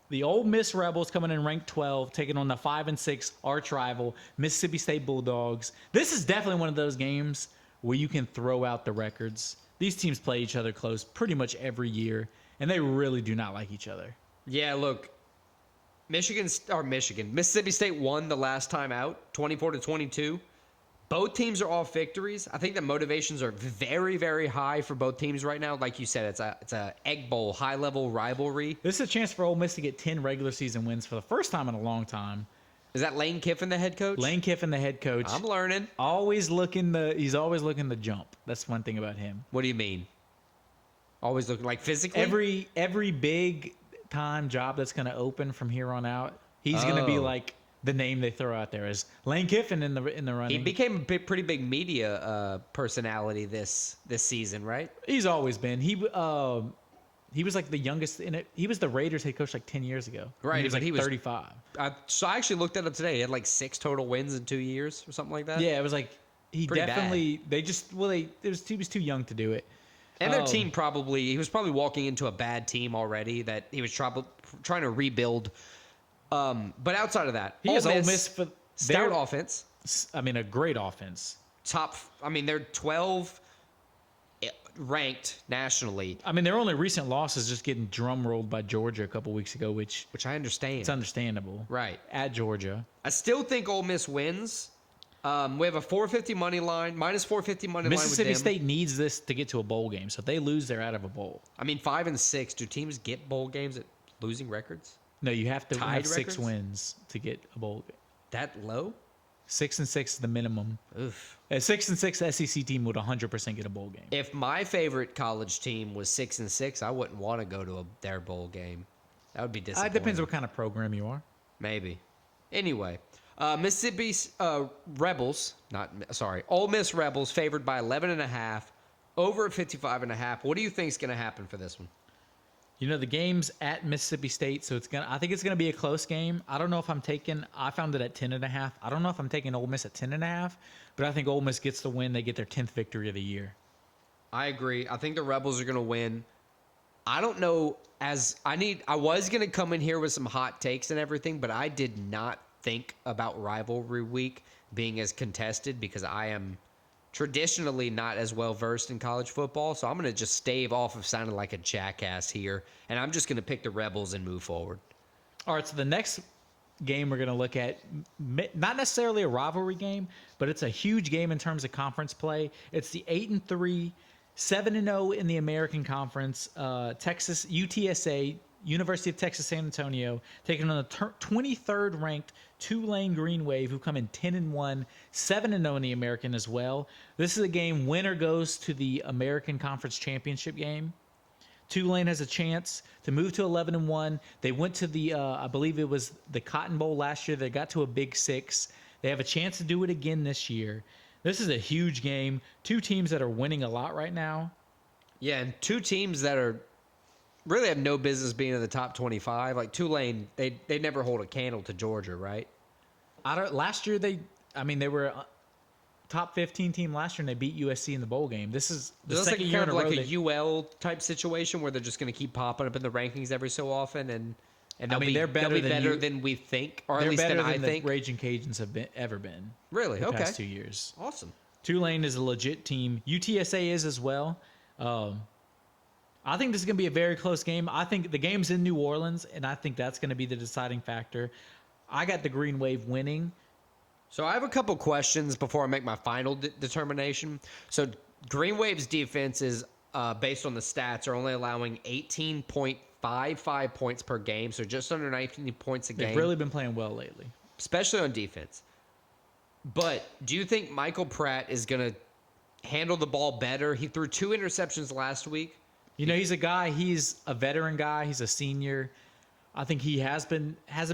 The Ole Miss Rebels coming in ranked 12, taking on the 5 and 6 arch rival Mississippi State Bulldogs. This is definitely one of those games where you can throw out the records. These teams play each other close pretty much every year, and they really do not like each other. Yeah, look, Mississippi State won the last time out, 24-22. Both teams are off victories. I think the motivations are very, very high for both teams right now. Like you said, it's a Egg Bowl, high-level rivalry. This is a chance for Ole Miss to get 10 regular season wins for the first time in a long time. Is that Lane Kiffin, the head coach? Lane Kiffin, the head coach, I'm learning. he's always looking to jump. That's one thing about him. What do you mean? Always looking like physically? Every big time job that's going to open from here on out, he's going to be like the name they throw out there is Lane Kiffin in the running. He became a pretty big media personality this season, right? He's always been. He was like the youngest in it. He was the Raiders head coach like 10 years ago. Right, He was but like he was 35. So I actually looked that up today. He had like 6 total wins in 2 years or something like that. Yeah, it was like he Pretty definitely. They just he was too young to do it. And their team he was probably walking into a bad team already that he was trying to rebuild. But outside of that, He has Ole Miss for stout offense. I mean, a great offense. They're 12 ranked nationally, I mean, their only recent loss is just getting drum rolled by Georgia a couple weeks ago, which I understand. it's understandable. Right. At Georgia. I still think Ole Miss wins. We have a 450 money line, minus 450 money line with them. Mississippi State needs this to get to a bowl game, so if they lose, they're out of a bowl. I mean, 5 and 6. Do teams get bowl games at losing records? No, you have to Tied have 6 records? wins to get a bowl game. That low? 6 and 6 is the minimum. Oof. A 6 and 6 SEC team would 100% get a bowl game. If my favorite college team was 6 and 6, I wouldn't want to go to their bowl game. That would be disappointing. It depends what kind of program you are. Maybe. Anyway, Mississippi Ole Miss Rebels favored by 11.5, over at 55.5. What do you think is going to happen for this one? You know, the game's at Mississippi State, so I think it's gonna be a close game. I don't know if I found it at 10.5. I don't know if I'm taking Ole Miss at 10.5, but I think Ole Miss gets the win. They get their 10th victory of the year. I agree. I think the Rebels are gonna win. I don't know I was gonna come in here with some hot takes and everything, but I did not think about rivalry week being as contested because I am traditionally not as well versed in college football, so I'm going to just stave off of sounding like a jackass here, and I'm just going to pick the Rebels and move forward. All right, so the next game we're going to look at, not necessarily a rivalry game, but it's a huge game in terms of conference play. It's the 8-3, 7-0 in the American Conference, Texas UTSA, University of Texas San Antonio, taking on the 23rd ranked Tulane Green Wave, who come in 10-1, 7-0 in the American as well. This is a game, winner goes to the American Conference Championship game. Tulane has a chance to move to 11-1. They went to the, I believe it was the Cotton Bowl last year. They got to a Big Six. They have a chance to do it again this year. This is a huge game. 2 teams that are winning a lot right now. Yeah, and 2 teams that are really have no business being in the top 25. Like Tulane, they never hold a candle to Georgia, right? Last year they were a top 15 team last year and they beat USC in the bowl game. This is the second year in a row. Like a UL type situation where they're just going to keep popping up in the rankings every so often, and they're better than we think, or at least than I think. The Raging Cajuns have ever been. Really? The Okay. past 2 years. Awesome. Tulane is a legit team. UTSA is as well. I think this is going to be a very close game. I think the game's in New Orleans, and I think that's going to be the deciding factor. I got the Green Wave winning. So I have a couple questions before I make my final determination. So Green Wave's defense is, based on the stats, are only allowing 18.55 points per game, so just under 19 points a game. They've really been playing well lately. Especially on defense. But do you think Michael Pratt is going to handle the ball better? He threw 2 interceptions last week. You know, he's a veteran guy. He's a senior. I think he hasn't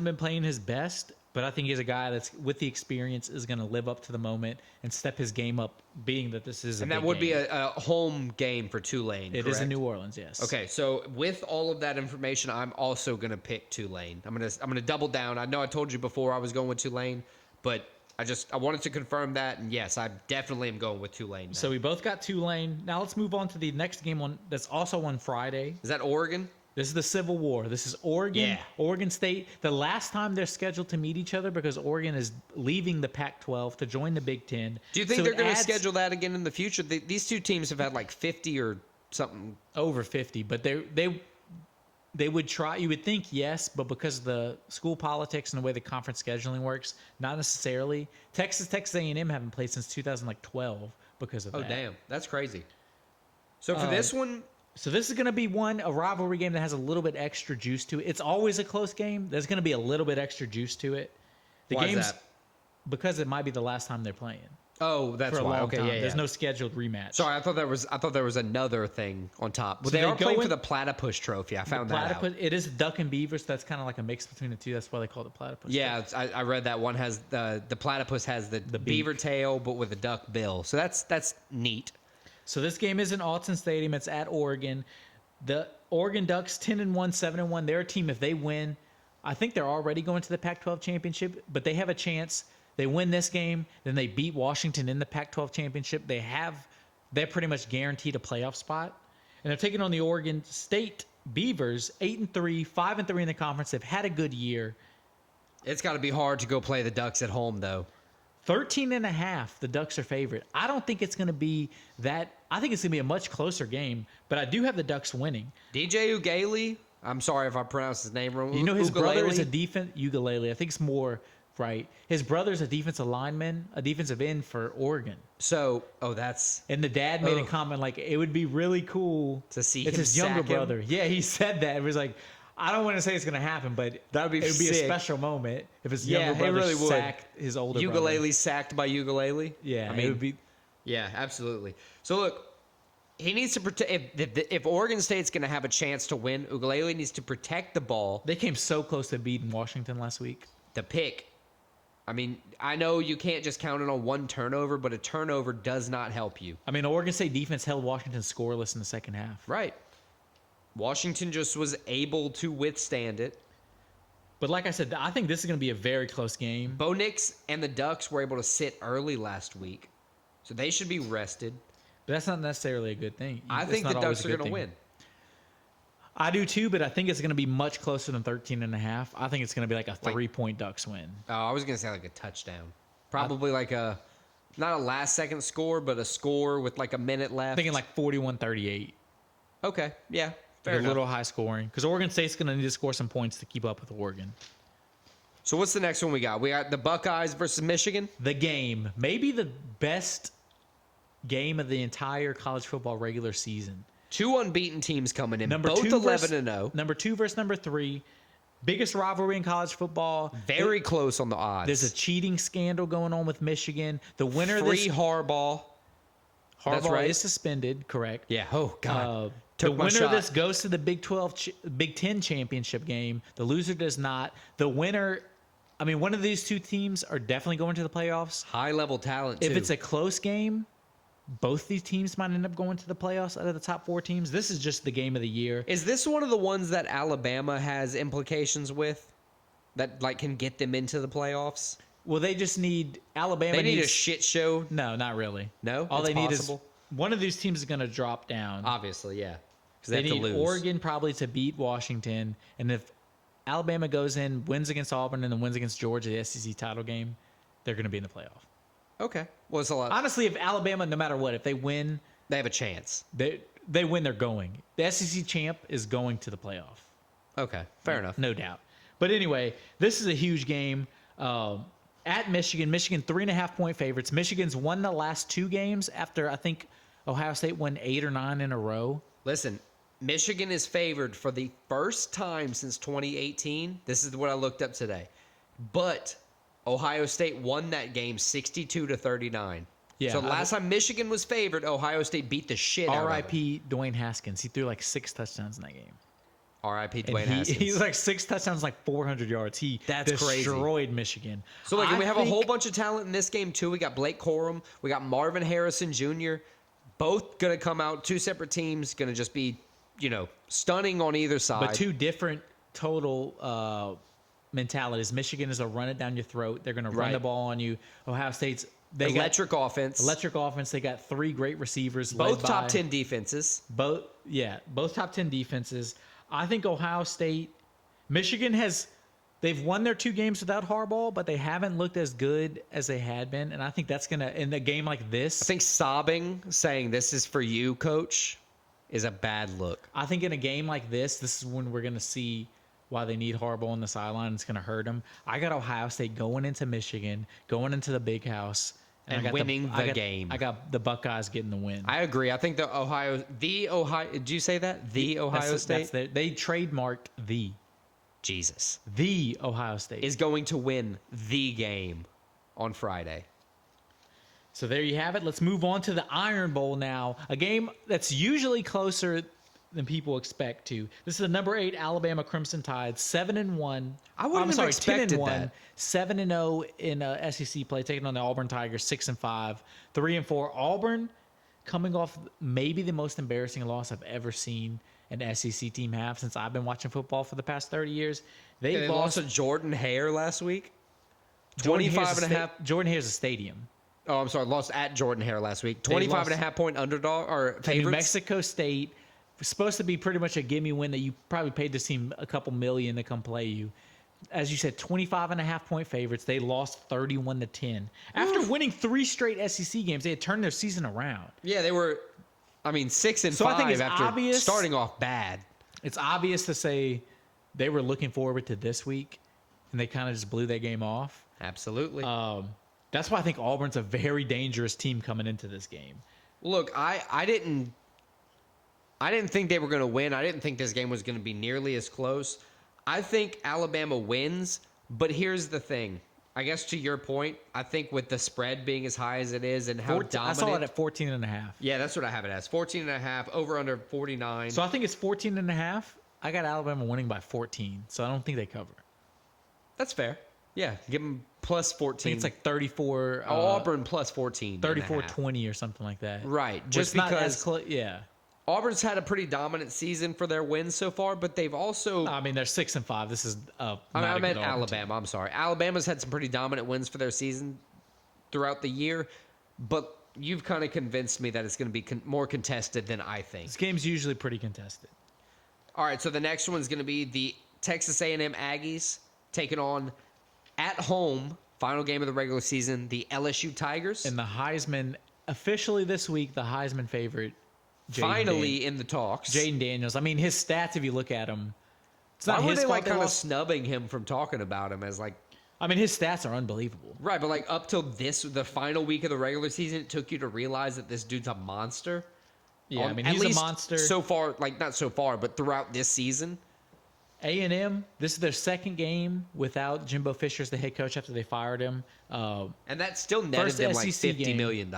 been playing his best, but I think he's a guy that's with the experience is going to live up to the moment and step his game up, being that this is and that would be a home game for Tulane. It is in New Orleans, yes. Okay, so with all of that information, I'm also going to pick Tulane. I'm going to double down. I know I told you before I was going with Tulane, but I wanted to confirm that, and yes, I definitely am going with Tulane now. So we both got Tulane. Now let's move on to the next game that's also on Friday. Is that Oregon? This is the Civil War. This is Oregon, Yeah. Oregon State. The last time they're scheduled to meet each other because Oregon is leaving the Pac-12 to join the Big Ten. Do you think they're going to schedule that again in the future? These 2 teams have had like 50 or something. Over 50, but they would try. You would think yes, but because of the school politics and the way the conference scheduling works, not necessarily. Texas A&M haven't played since 2012 because of that. Oh, damn. That's crazy. So for this one... So this is going to be a rivalry game that has a little bit extra juice to it. It's always a close game. There's going to be a little bit extra juice to it. Why is that? Because it might be the last time they're playing. Oh, that's for a why. long Okay, time. yeah, There's yeah. no scheduled rematch. Sorry, I thought there was another thing on top. Well, So they they are go playing for in- the Platypus Trophy. I found that out. Platypus, it is duck and beaver, so that's kind of like a mix between the two. That's why they call it platypus. Yeah, I read that one has the platypus has the beaver tail, but with a duck bill. So that's neat. So this game is in Alton Stadium. It's at Oregon. The Oregon Ducks 10-1, 7-1. They're a team. If they win, I think they're already going to the Pac-12 championship. But they have a chance. They win this game, then they beat Washington in the Pac-12 championship. They're pretty much guaranteed a playoff spot. And they're taking on the Oregon State Beavers, 8-3, 5-3 in the conference. They've had a good year. It's got to be hard to go play the Ducks at home, though. 13.5, the Ducks are favorite. I don't think it's going to be that. I think it's going to be a much closer game, but I do have the Ducks winning. DJ Ugalele, I'm sorry if I pronounced his name wrong. You know, his brother is a defense. ukulele. I think it's more right. His brother's a defensive lineman, a defensive end for Oregon. So, that's And the dad made a comment like, it would be really cool to see it's him his younger sack him. brother. Yeah, he said that. It was like, I don't want to say it's going to happen, but That would be it would be a sick. special moment if his Yeah, younger it brother really would. sacked his older brother. Ukulele sacked by Ukulele. Yeah, I mean, it would be. yeah, absolutely. So look, he needs to protect. If Oregon State's going to have a chance to win, Ukulele needs to protect the ball. They came so close to beating Washington last week. The pick. I mean, I know you can't just count it on one turnover, but a turnover does not help you. I mean, Oregon State defense held Washington scoreless in the second half. Right. Washington just was able to withstand it. But like I said, I think this is going to be a very close game. Bo Nix and the Ducks were able to sit early last week, so they should be rested. But that's not necessarily a good thing. I It's think not the always Ducks a are good going to thing. win. I do too, but I think it's going to be much closer than 13.5. I think it's going to be like a Like- 3-point Ducks win. Oh, I was going to say like a touchdown. Probably like not a last-second score, but a score with like a minute left. I'm thinking like 41-38. Okay, yeah, fair A enough. little high scoring. Because Oregon State's going to need to score some points to keep up with Oregon. So what's the next one we got? We got the Buckeyes versus Michigan. The game. Maybe the best game of the entire college football regular season. Two unbeaten teams coming in, Number both two 11-0. Number 2 versus number 3. Biggest rivalry in college football. Very close on the odds. There's a cheating scandal going on with Michigan. The winner of free this Harbaugh. That's Harbaugh right. is suspended, correct? Yeah. Oh God. The Took my winner of shot. this goes to the Big 10 championship game. The loser does not. The winner, I mean, one of these two teams are definitely going to the playoffs. High-level talent too. If it's a close game, both these teams might end up going to the playoffs out of the top 4 teams. This is just the game of the year. Is this one of the ones that Alabama has implications with, that like can get them into the playoffs? Well, they just need Alabama. They need a needs, shit show. No, not really. No? all It's they need possible? is one of these teams is going to drop down. Obviously, yeah. Because They they have need to lose. Oregon probably to beat Washington, and if Alabama goes in, wins against Auburn, and then wins against Georgia, the SEC title game, they're going to be in the playoff. Okay. Well, it's a lot. Honestly, if Alabama, no matter what, if they win, They have a chance. they win, they're going. The SEC champ is going to the playoff. Okay. Fair enough. No doubt. But anyway, this is a huge game. At Michigan, 3.5-point favorites. Michigan's won the last 2 games after, I think, Ohio State won 8 or 9 in a row. Listen, Michigan is favored for the first time since 2018. This is what I looked up today. But Ohio State won that game 62-39. Yeah, So last time Michigan was favored, Ohio State beat the shit out of them. R.I.P. Dwayne Haskins. He threw like 6 touchdowns in that game. R.I.P. And Dwayne Haskins. he's like 6 touchdowns, like 400 yards. He That's crazy. destroyed Michigan. So, like, I we have a think- whole bunch of talent in this game, too. We got Blake Corum. We got Marvin Harrison Jr. Both going to come out, 2 separate teams, going to just be, stunning on either side. But 2 different total mentalities. Michigan is a run it down your throat. They're going to run Right. the ball on you. Ohio State's they electric offense. got electric offense. They got 3 great receivers. Both led top by- 10 defenses. Both top 10 defenses. I think Ohio State, Michigan they've won their 2 games without Harbaugh, but they haven't looked as good as they had been. And I think that's gonna in a game like this. I think sobbing, saying this is for you, coach, is a bad look. I think in a game like this is when we're gonna see why they need Harbaugh on the sideline. It's gonna hurt them. I got Ohio State going into Michigan, going into the big house, And I got winning I the got- game. I got the Buckeyes getting the win. I agree. I think the Ohio, did you say that? The Ohio State? They trademarked the Ohio State. is going to win the game on Friday. So there you have it. Let's move on to the Iron Bowl now. A game that's usually closer than people expect to. This is the number 8 Alabama Crimson Tide, 7-1. I wouldn't have expected 10-1, that. 7-0 in SEC play, taking on the Auburn Tigers, 6-5, 3-4. Auburn coming off maybe the most embarrassing loss I've ever seen an SEC team have since I've been watching football for the past 30 years. They lost to Jordan Hare last week. Jordan 25.5. Jordan Hare's a stadium. Oh, I'm sorry. Lost at Jordan Hare last week. 25.5 point underdog or favorites. New Mexico State. Supposed to be pretty much a gimme win that you probably paid this team a couple million to come play you. As you said, 25.5 point favorites. They lost 31-10. After winning 3 straight SEC games, they had turned their season around. Yeah, they were, 6-5 So I think it's after obvious, starting off bad. It's obvious to say they were looking forward to this week, and they kind of just blew their game off. Absolutely. That's why I think Auburn's a very dangerous team coming into this game. Look, I didn't think they were going to win. I didn't think this game was going to be nearly as close. I think Alabama wins, but here's the thing. I guess to your point, I think with the spread being as high as it is and how dominant. I saw it at 14.5. Yeah, that's what I have it as. 14.5, over under 49. So I think it's 14.5. I got Alabama winning by 14, so I don't think they cover. That's fair. Yeah, give them plus 14. I think it's like 34. Auburn plus 14. 34-20 or something like that. Right. Just because. Yeah. Auburn's had a pretty dominant season for their wins so far, but they've also. I mean, they're 6-5. This is. I meant Alabama. I'm sorry. Alabama's had some pretty dominant wins for their season throughout the year, but you've kind of convinced me that it's going to be more contested than I think. This game's usually pretty contested. All right, so the next one's going to be the Texas A&M Aggies taking on, at home, final game of the regular season, the LSU Tigers. And the Heisman, officially this week, the Heisman favorite. Finally in the talks. Jaden Daniels. I mean, his stats, if you look at them, it's not Why were his they fault like kind of snubbing him from talking about him as like. I mean, his stats are unbelievable. Right, but like up till the final week of the regular season, it took you to realize that this dude's a monster. Yeah, I mean, he's a monster. So far, like not so far, but throughout this season. A&M, this is their second game without Jimbo Fisher as the head coach after they fired him. And that still netted them like $50 million.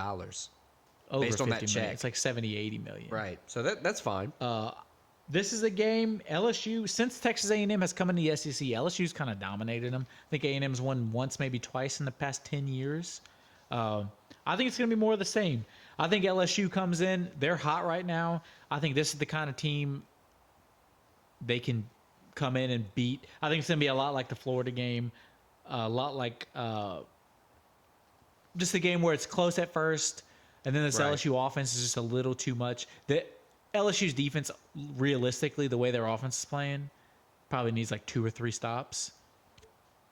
Over based on that check. It's like 70-80 million. Right. So that's fine. This is a game LSU, since Texas A&M has come into the SEC, LSU's kind of dominated them. I think A&M's won once, maybe twice in the past 10 years. I think it's going to be more of the same. I think LSU comes in. They're hot right now. I think this is the kind of team they can come in and beat. I think it's going to be a lot like the Florida game, a lot like just a game where it's close at first, and then this LSU offense is just a little too much. The LSU's defense, realistically, the way their offense is playing, probably needs like 2 or 3 stops,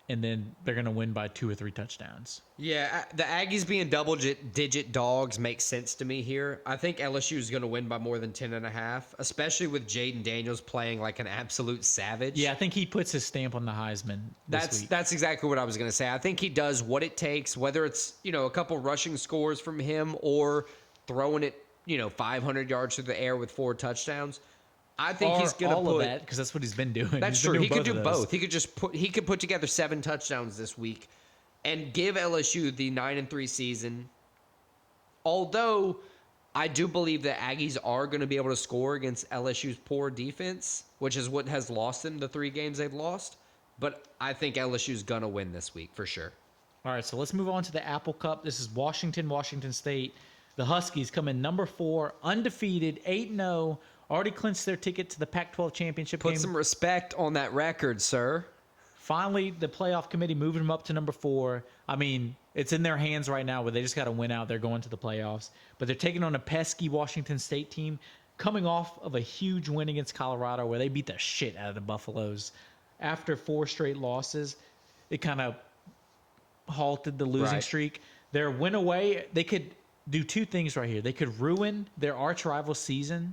and then they're going to win by 2 or 3 touchdowns. Yeah, the Aggies being double-digit dogs makes sense to me here. I think LSU is going to win by more than 10.5, especially with Jaden Daniels playing like an absolute savage. Yeah, I think he puts his stamp on the Heisman this week. That's exactly what I was going to say. I think he does what it takes, whether it's, a couple rushing scores from him or throwing it, 500 yards through the air with 4 touchdowns. I think he's going to put all of that because that's what he's been doing. That's true. He could do both. He could put together 7 touchdowns this week and give LSU the 9-3 season. Although I do believe that Aggies are going to be able to score against LSU's poor defense, which is what has lost them the 3 games they've lost. But I think LSU's going to win this week for sure. All right, so let's move on to the Apple Cup. This is Washington State. The Huskies come in number 4, undefeated, 8-0. Already clinched their ticket to the Pac-12 championship game. Put some respect on that record, sir. Finally, the playoff committee moved them up to number 4. I mean, it's in their hands right now where they just got to win out. They're going to the playoffs. But they're taking on a pesky Washington State team coming off of a huge win against Colorado where they beat the shit out of the Buffaloes. After 4 straight losses, it kind of halted the losing streak. Their win away, they could do 2 things right here. They could ruin their arch rival season.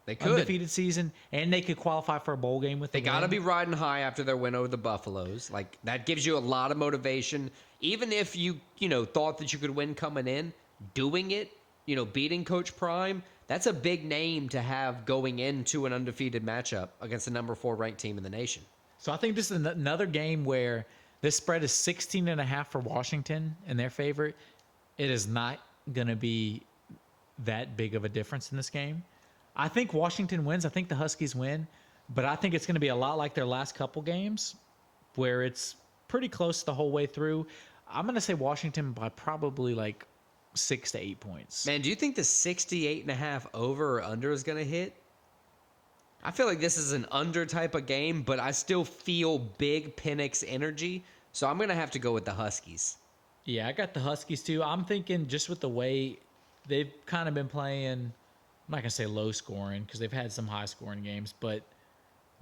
They could. Undefeated season, and they could qualify for a bowl game with They got to be riding high after their win over the Buffaloes. Like, that gives you a lot of motivation. Even if you thought that you could win coming in, doing it, beating Coach Prime, that's a big name to have going into an undefeated matchup against the number 4 ranked team in the nation. So I think this is another game where this spread is 16.5 for Washington in their favor. It is not going to be that big of a difference in this game. I think Washington wins. I think the Huskies win, but I think it's going to be a lot like their last couple games where it's pretty close the whole way through. I'm going to say Washington by probably like 6 to 8 points. Man, do you think the 68.5 over or under is going to hit? I feel like this is an under type of game, but I still feel big Penix energy, so I'm going to have to go with the Huskies. Yeah, I got the Huskies too. I'm thinking just with the way they've kind of been playing, I'm not going to say low scoring because they've had some high scoring games, but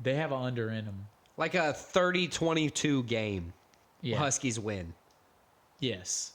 they have an under in them. Like a 30-22 game. Yeah. Huskies win. Yes.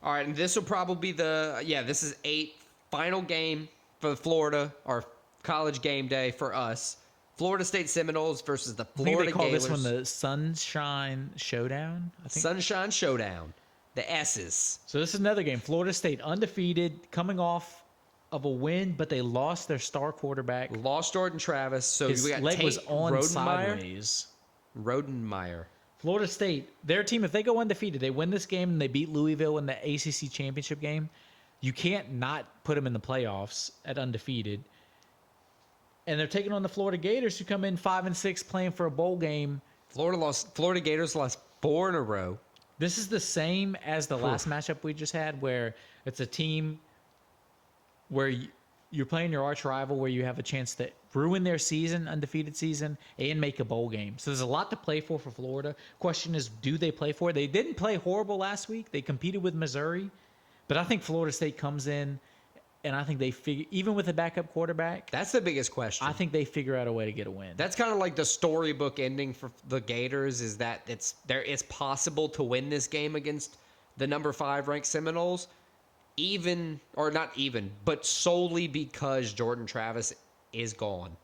All right, and this will probably be this is 8 final game for Florida, or college game day for us. Florida State Seminoles versus the Florida I think they call Gators. this one the Sunshine Showdown, I think. Sunshine Showdown. The S's. So this is another game. Florida State undefeated, coming off of a win, but they lost their star quarterback. Lost Jordan Travis, so His we got leg Tate was on Rodenmeyer. sideways. Rodenmeyer. Florida State, their team, if they go undefeated, they win this game and they beat Louisville in the ACC championship game, you can't not put them in the playoffs at undefeated. And they're taking on the Florida Gators, who come in 5-6 playing for a bowl game. Florida Gators lost 4 in a row. This is the same as the last matchup we just had, where it's a team where you're playing your arch rival, where you have a chance to ruin their season, undefeated season, and make a bowl game. So there's a lot to play for Florida. Question is, do they play for it? They didn't play horrible last week. They competed with Missouri. But I think Florida State comes in, and I think they figure, even with a backup quarterback, That's the biggest question. I think they figure out a way to get a win. That's kind of like the storybook ending for the Gators, is that it's possible to win this game against the number 5 ranked Seminoles, but solely because Jordan Travis is gone.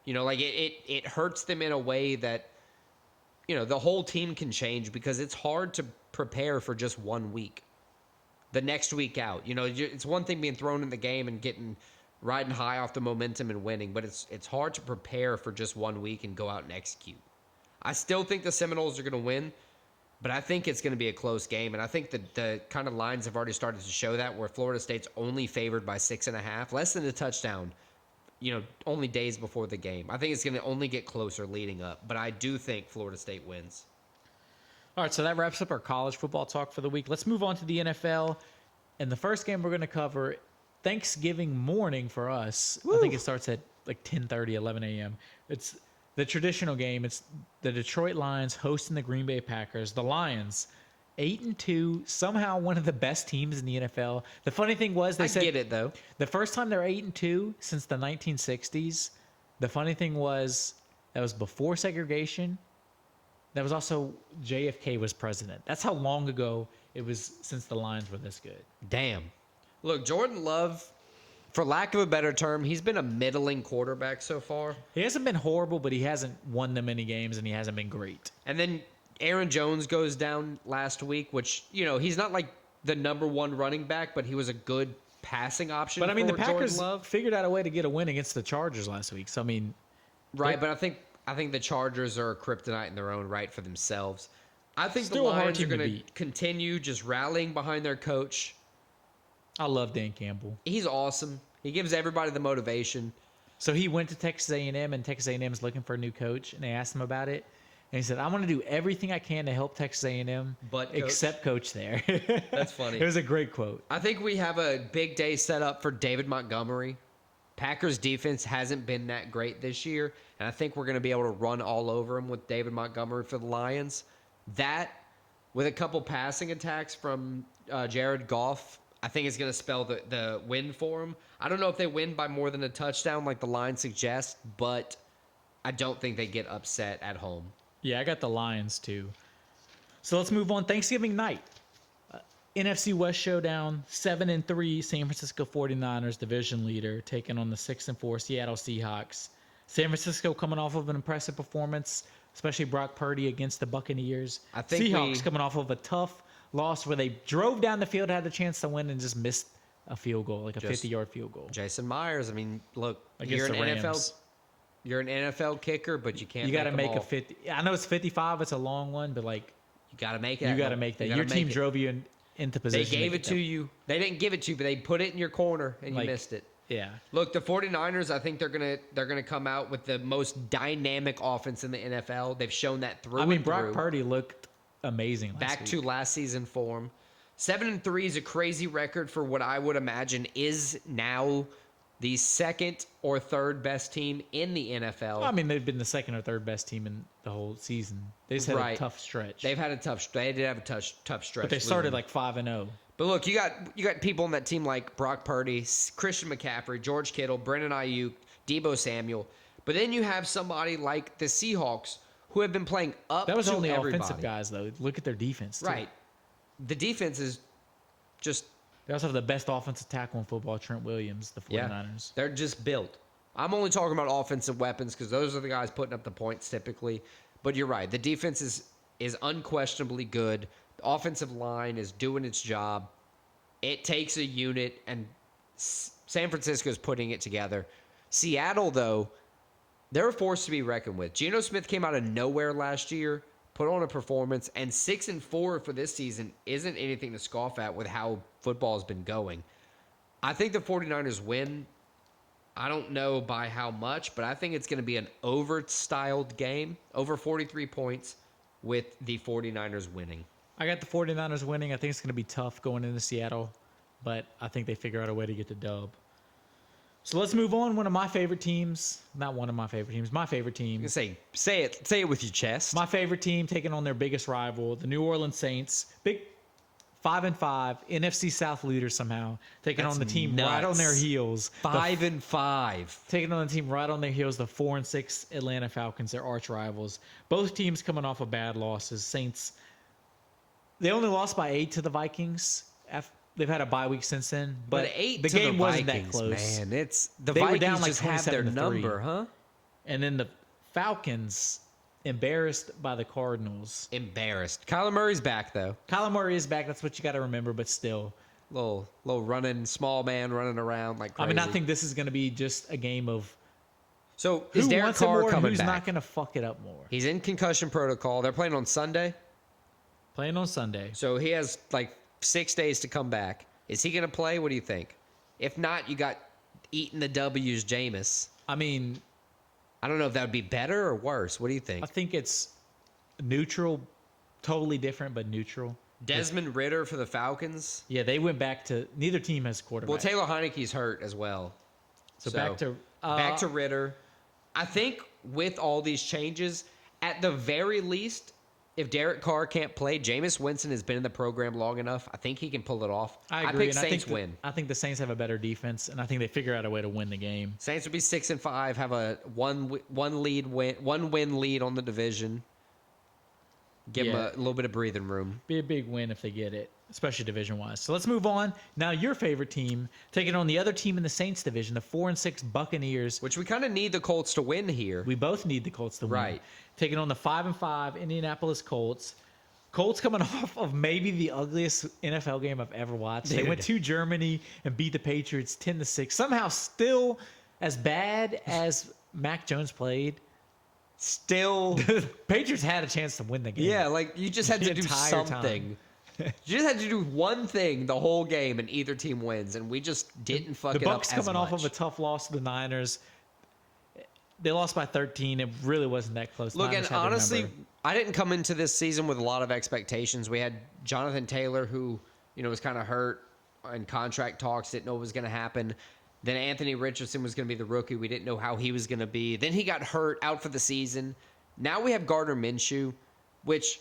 You know, like it hurts them in a way that, you know, the whole team can change, because it's hard to prepare for just 1 week. The next week out, you know, it's one thing being thrown in the game and riding high off the momentum and winning, but it's hard to prepare for just 1 week and go out and execute. I still think the Seminoles are going to win, but I think it's going to be a close game, and I think that the kind of lines have already started to show that, where Florida State's only favored by 6.5, less than a touchdown, you know, only days before the game. I think it's going to only get closer leading up, but I do think Florida State wins. All right, so that wraps up our college football talk for the week. Let's move on to the NFL. And the first game we're going to cover, Thanksgiving morning for us. Woo. I think it starts at like 10:30, 11 a.m. It's the traditional game. It's the Detroit Lions hosting the Green Bay Packers. The Lions, 8-2, somehow one of the best teams in the NFL. The funny thing was, they said, I get it, though. The first time they're 8-2 since the 1960s. The funny thing was, that was before segregation. That was also JFK was president. That's how long ago it was since the Lions were this good. Damn. Look, Jordan Love, for lack of a better term, he's been a middling quarterback so far. He hasn't been horrible, but he hasn't won them many games, and he hasn't been great. And then Aaron Jones goes down last week, which, you know, he's not like the number 1 running back, but he was a good passing option. But I mean, the Packers Jordan Love figured out a way to get a win against the Chargers last week. So I mean, right? But I think the Chargers are a kryptonite in their own right for themselves. I think Still the a hard Lions are team to going to beat. continue just rallying behind their coach. I love Dan Campbell. He's awesome. He gives everybody the motivation. So he went to Texas A&M, and Texas A&M is looking for a new coach, and they asked him about it. And he said, "I'm going to do everything I can to help Texas A&M, But except coach there." That's funny. It was a great quote. I think we have a big day set up for David Montgomery. Packers defense hasn't been that great this year, and I think we're going to be able to run all over him with David Montgomery for the Lions. That, with a couple passing attacks from Jared Goff, I think is going to spell the win for him. I don't know if they win by more than a touchdown like the line suggests, but I don't think they get upset at home. Yeah, I got the Lions too. So let's move on. Thanksgiving night. NFC West showdown, 7-3 San Francisco 49ers division leader taking on the 6-4 Seattle Seahawks. San Francisco coming off of an impressive performance, especially Brock Purdy against the Buccaneers. I think Seahawks coming off of a tough loss where they drove down the field, had a chance to win, and just missed a field goal, like a 50-yard field goal. Jason Myers, I mean, look, Against you're an the Rams. You're an NFL kicker, but you can't. You got to make a a 50. I know it's 55. It's a long one, but like You got to make it. you got to make that. Your team drove you into They position. gave it to you. They didn't give it to you, but they put it in your corner, and you missed it. Yeah. Look, the 49ers, I think they're gonna come out with the most dynamic offense in the NFL. They've shown that through and Brock through. Purdy looked amazing Back last to week. last season form. 7-3 is a crazy record for what I would imagine is now the second or third best team in the NFL. I mean, they've been the second or third best team in the whole season. They just had a tough stretch. They did have a tough stretch. But they started like 5-0. But look, you got people on that team like Brock Purdy, Christian McCaffrey, George Kittle, Brendan Ayuk, Deebo Samuel. But then you have somebody like the Seahawks who have been playing up to That was only everybody. offensive guys, though. Look at their defense, too. Right. The defense is just... They also have the best offensive tackle in football, Trent Williams, the 49ers. Yeah, they're just built. I'm only talking about offensive weapons because those are the guys putting up the points typically. But you're right. The defense is unquestionably good. The offensive line is doing its job. It takes a unit, and San Francisco's putting it together. Seattle, though, they're a force to be reckoned with. Geno Smith came out of nowhere last year, put on a performance, and 6-4 for this season isn't anything to scoff at with how football has been going. I think the 49ers win. I don't know by how much, but I think it's going to be an over-styled game, over 43 points, with the 49ers winning. I got the 49ers winning. I think it's going to be tough going into Seattle, but I think they figure out a way to get the dub. So let's move on. One of my favorite teams, not one of my favorite teams, my favorite team. Say it with your chest. My favorite team taking on their biggest rival, the New Orleans Saints. Big 5-5, NFC South leaders somehow, taking on the team right on their heels. 5-5. Taking on the team right on their heels, the 4-6 Atlanta Falcons, their arch rivals. Both teams coming off of bad losses. Saints, they only lost by 8 to the Vikings. They've had a bye week since then, but 8 the to game the wasn't Vikings, that close. Man, it's the They were Vikings down like just have their 27-3. number, huh? And then the Falcons, embarrassed by the Cardinals. Embarrassed. Kyler Murray's back though. Kyler Murray is back. That's what you got to remember, but still. Little running, small man running around like crazy. I mean, I think this is going to be just a game of so. who Is Derek wants it Carr more and coming who's back? not going to fuck it up more. He's in concussion protocol. They're playing on Sunday, Playing on Sunday. so he has like 6 days to come back. Is he going to play? What do you think? If not, you got eating the W's, Jameis. I mean, I don't know if that would be better or worse. What do you think? I think it's neutral, totally different, but neutral. Desmond Ridder for the Falcons. Yeah, they went back to neither team has Well, quarterback. Taylor Heineke's hurt as well. So back to Ridder. I think with all these changes, at the very least, if Derek Carr can't play, Jameis Winston has been in the program long enough. I think he can pull it off. I agree. pick Saints win. I think the Saints have a better defense, and I think they figure out a way to win the game. Saints would be 6-5, have a one win lead on the division. Give them a little bit of breathing room. Be a big win if they get it, especially division-wise. So let's move on. Now your favorite team, taking on the other team in the Saints division, the 4-6 Buccaneers. Which we kind of need the Colts to win here. We both need the Colts to win. Right. Taking on the 5-5 Indianapolis Colts. Colts coming off of maybe the ugliest NFL game I've ever watched. They Dude. went to Germany and beat the Patriots 10-6. Somehow still as bad as Mac Jones played. Still, The Patriots had a chance to win the game. yeah, like you just had The to do entire something. You just had to do one thing the whole game, and either team wins. And we just didn't fuck The it up Bucks as coming off much. of a tough loss to the Niners. They lost by 13. It really wasn't that close. Look, Niners and had their honestly, number. I didn't come into this season with a lot of expectations. We had Jonathan Taylor, who was kind of hurt in contract talks, didn't know what was going to happen. Then Anthony Richardson was going to be the rookie. We didn't know how he was going to be. Then he got hurt, out for the season. Now we have Gardner Minshew, which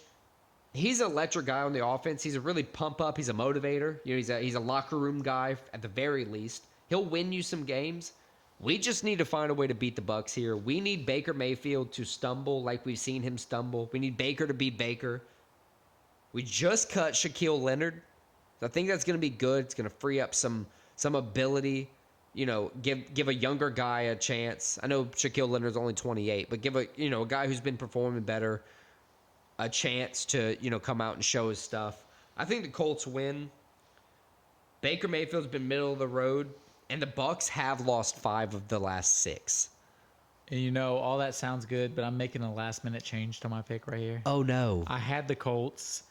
he's an electric guy on the offense. He's a really pump up. He's a motivator. He's a locker room guy at the very least. He'll win you some games. We just need to find a way to beat the Bucks here. We need Baker Mayfield to stumble like we've seen him stumble. We need Baker to be Baker. We just cut Shaquille Leonard. I think that's going to be good. It's going to free up some ability. Give a younger guy a chance. I know Shaquille Leonard's only 28, but give a guy who's been performing better a chance to come out and show his stuff. I think the Colts win. Baker Mayfield's been middle of the road, and the Bucks have lost 5 of the last 6. And all that sounds good, but I'm making a last-minute change to my pick right here. Oh no! I had the Colts.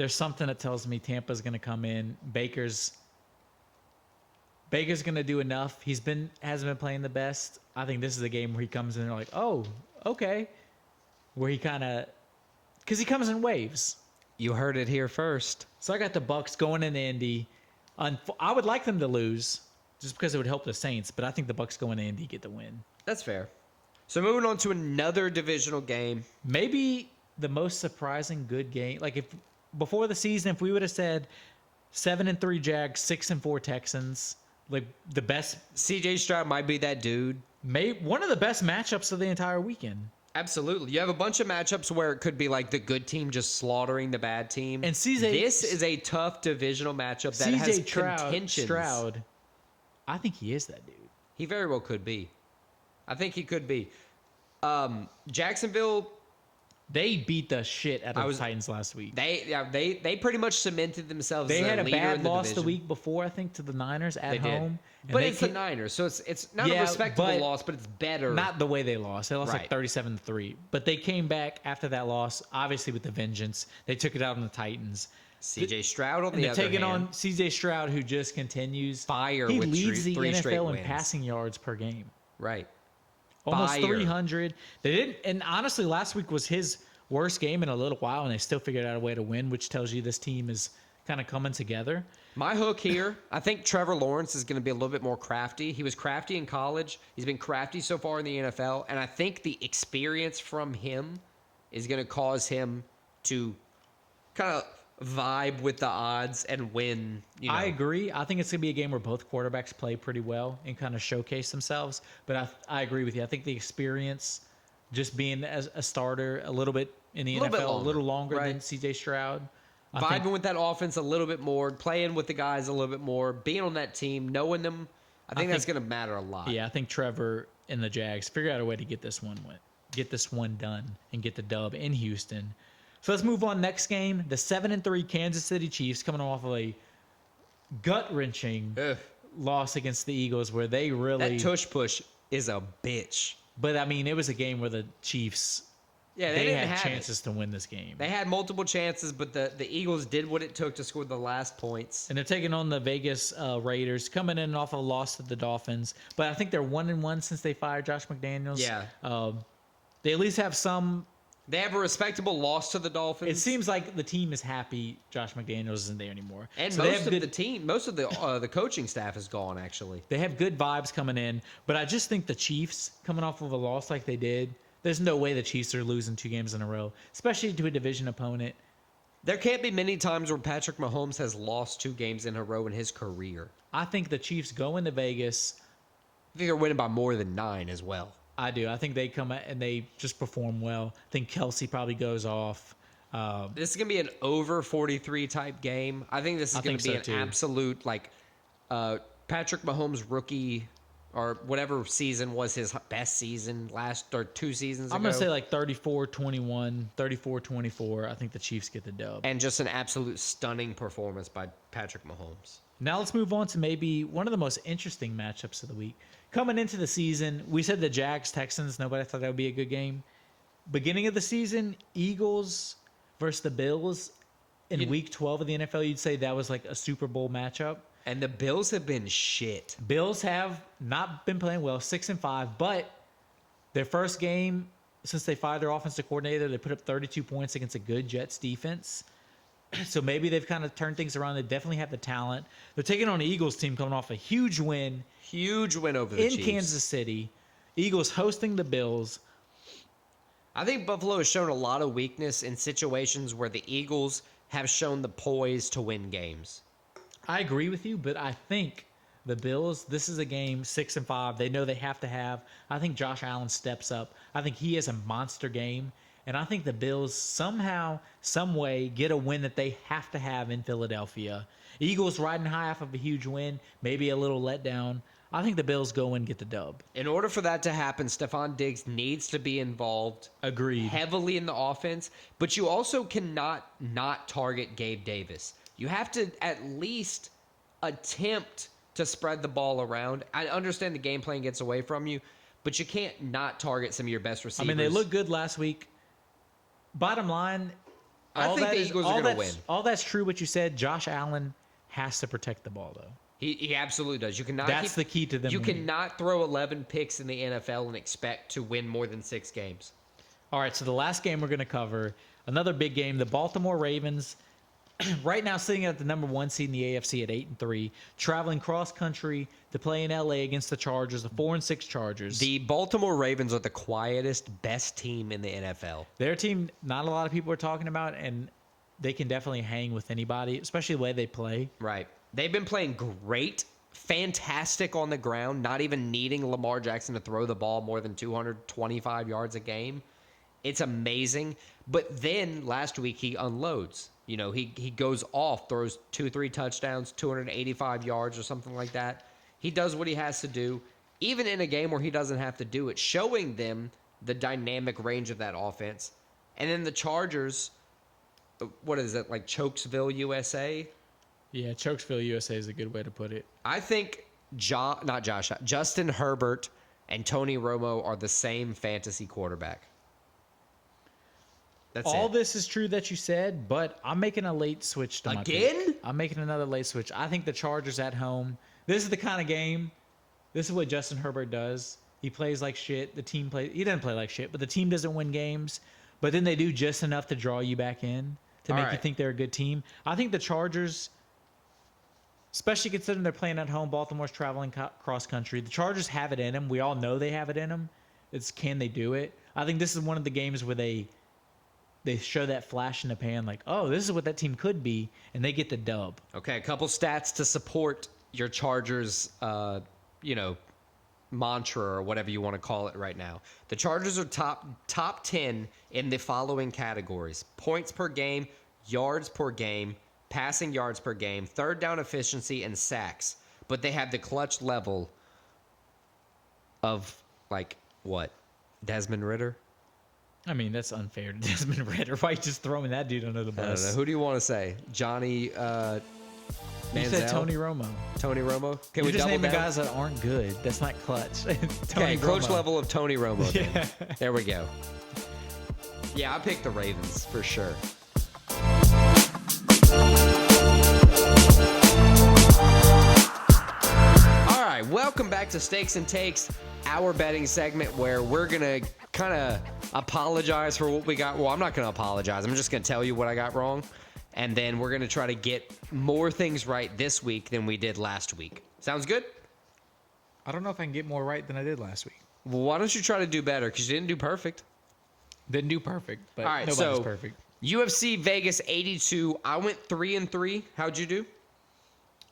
there's something that tells me Tampa's going to come in. Baker's going to do enough. Hasn't been playing the best. I think this is a game where he comes in and like, oh, okay. Where he kind of, because he comes in waves. You heard it here first. So I got the Bucks going in Indy. I would like them to lose just because it would help the Saints, but I think the Bucks going in Indy get the win. That's fair. So moving on to another divisional game. Maybe the most surprising good game. Like if before the season, if we would have said 7-3 Jags, 6-4 Texans, like the best. CJ Stroud might be that dude. One of the best matchups of the entire weekend. Absolutely. You have a bunch of matchups where it could be like the good team just slaughtering the bad team. And this is a tough divisional matchup that has contentions. Stroud, I think he is that dude. He very well could be. I think he could be. Jacksonville, they beat the shit out of the Titans last week. They pretty much cemented themselves. They as had a leader bad in the loss division. the week before, I think, to the Niners at home. But it's the Niners, so it's not a respectable loss, but it's better. Not the way they lost. They lost Right. like 37-3. But they came back after that loss, obviously with the vengeance. They took it out on the Titans. CJ Stroud on And the they're other taking hand. on CJ Stroud, who just continues. Fire He with leads the three straight NFL in wins. passing yards per game. Right. Almost Fire. 300. They didn't, and honestly, last week was his worst game in a little while, and they still figured out a way to win, which tells you this team is kind of coming together. My hook here, I think Trevor Lawrence is going to be a little bit more crafty. He was crafty in college. He's been crafty so far in the NFL, and I think the experience from him is going to cause him to kind of vibe with the odds and win. I agree. I think it's going to be a game where both quarterbacks play pretty well and kind of showcase themselves. But I agree with you. I think the experience, just being as a starter a little bit in the NFL, a little longer than CJ Stroud. Vibing with that offense a little bit more, playing with the guys a little bit more, being on that team, knowing them. I think that's going to matter a lot. Yeah, I think Trevor and the Jags figure out a way to get this one done and get the dub in Houston. So let's move on. Next game, the 7-3 Kansas City Chiefs coming off of a gut-wrenching loss against the Eagles where they really... That tush push is a bitch. But, I mean, it was a game where the Chiefs... Yeah, they had chances to win this game. They had multiple chances, but the Eagles did what it took to score the last points. And they're taking on the Vegas Raiders, coming in off a loss to the Dolphins. But I think they're 1-1 since they fired Josh McDaniels. Yeah. They at least have some... They have a respectable loss to the Dolphins. It seems like the team is happy Josh McDaniels isn't there anymore. And so most of the coaching staff is gone, actually. They have good vibes coming in. But I just think the Chiefs, coming off of a loss like they did... There's no way the Chiefs are losing 2 games in a row, especially to a division opponent. There can't be many times where Patrick Mahomes has lost 2 games in a row in his career. I think the Chiefs go into Vegas. I think they're winning by more than 9 as well. I do. I think they come out and they just perform well. I think Kelsey probably goes off. This is going to be an over 43 type game. I think this is going to be an absolute, Patrick Mahomes rookie... or whatever season was his best season last or 2 seasons ago. I'm going to say 34-21, 34-24. I think the Chiefs get the dub. And just an absolute stunning performance by Patrick Mahomes. Now let's move on to maybe one of the most interesting matchups of the week. Coming into the season, we said the Jags-Texans. Nobody thought that would be a good game. Beginning of the season, Eagles versus the Bills. In week 12 of the NFL, you'd say that was like a Super Bowl matchup. And the Bills have been shit. Bills have not been playing well, 6-5, but their first game since they fired their offensive coordinator, they put up 32 points against a good Jets defense. So maybe they've kind of turned things around. They definitely have the talent. They're taking on the Eagles team coming off a huge win. Huge win over the Chiefs. In Kansas City. Eagles hosting the Bills. I think Buffalo has shown a lot of weakness in situations where the Eagles have shown the poise to win games. I agree with you, but I think the Bills, this is a game 6-5. They know they have to have. I think Josh Allen steps up. I think he has a monster game. And I think the Bills somehow, some way, get a win that they have to have in Philadelphia. Eagles riding high off of a huge win, maybe a little letdown. I think the Bills go and get the dub. In order for that to happen, Stephon Diggs needs to be involved heavily in the offense. But you also cannot not target Gabe Davis. You have to at least attempt to spread the ball around. I understand the game plan gets away from you, but you can't not target some of your best receivers. I mean, they looked good last week. Bottom line, I think the Eagles are going to win. All that's true what you said. Josh Allen has to protect the ball, though. He absolutely does. You cannot. That's the key to them. You winning. cannot throw 11 picks in the NFL and expect to win more than 6 games. All right, so the last game we're going to cover, another big game, the Baltimore Ravens, right now sitting at the number 1 seed in the AFC at 8-3, traveling cross country to play in LA against the Chargers, the 4-6 Chargers. The Baltimore Ravens are the quietest, best team in the NFL. Their team, not a lot of people are talking about, and they can definitely hang with anybody, especially the way they play. Right. They've been playing great, fantastic on the ground, not even needing Lamar Jackson to throw the ball more than 225 yards a game. It's amazing. But then last week he unloads. You know, he goes off, throws 2-3 touchdowns, 285 yards or something like that. He does what he has to do, even in a game where he doesn't have to do it, showing them the dynamic range of that offense. And then the Chargers, what is it, like Chokesville, USA? Yeah, Chokesville, USA is a good way to put it. I think Justin Herbert and Tony Romo are the same fantasy quarterback. That's All it. this is true that you said, but I'm making a late switch to my pick. Again? I'm making another late switch. I think the Chargers at home. This is the kind of game. This is what Justin Herbert does. He plays like shit. The team plays. He doesn't play like shit, but the team doesn't win games. But then they do just enough to draw you back in to make you think they're a good team. I think the Chargers, especially considering they're playing at home, Baltimore's traveling cross country. The Chargers have it in them. We all know they have it in them. It's can they do it? I think this is one of the games where they show that flash in the pan, like, oh, this is what that team could be, and they get the dub. Okay, a couple stats to support your Chargers, mantra or whatever you want to call it right now. The Chargers are top 10 in the following categories: points per game, yards per game, passing yards per game, third down efficiency, and sacks. But they have the clutch level of, like, what? Desmond Ridder? I mean, that's unfair to Desmond Ridder. Why are you just throwing that dude under the bus? I don't know. Who do you want to say? Johnny Manziel? You said Tony Romo. Tony Romo? Can You're we just double naming down? guys that aren't good. That's not clutch. Okay, clutch level of Tony Romo. Then. Yeah. There we go. Yeah, I picked the Ravens for sure. All right, welcome back to Stakes and Takes, our betting segment where we're going to kind of apologize for what we got. Well, I'm not going to apologize. I'm just going to tell you what I got wrong. And then we're going to try to get more things right this week than we did last week. Sounds good? I don't know if I can get more right than I did last week. Well, why don't you try to do better? Because you didn't do perfect. Didn't do perfect, but All right, nobody's so perfect. UFC Vegas 82. I went 3-3. How'd you do?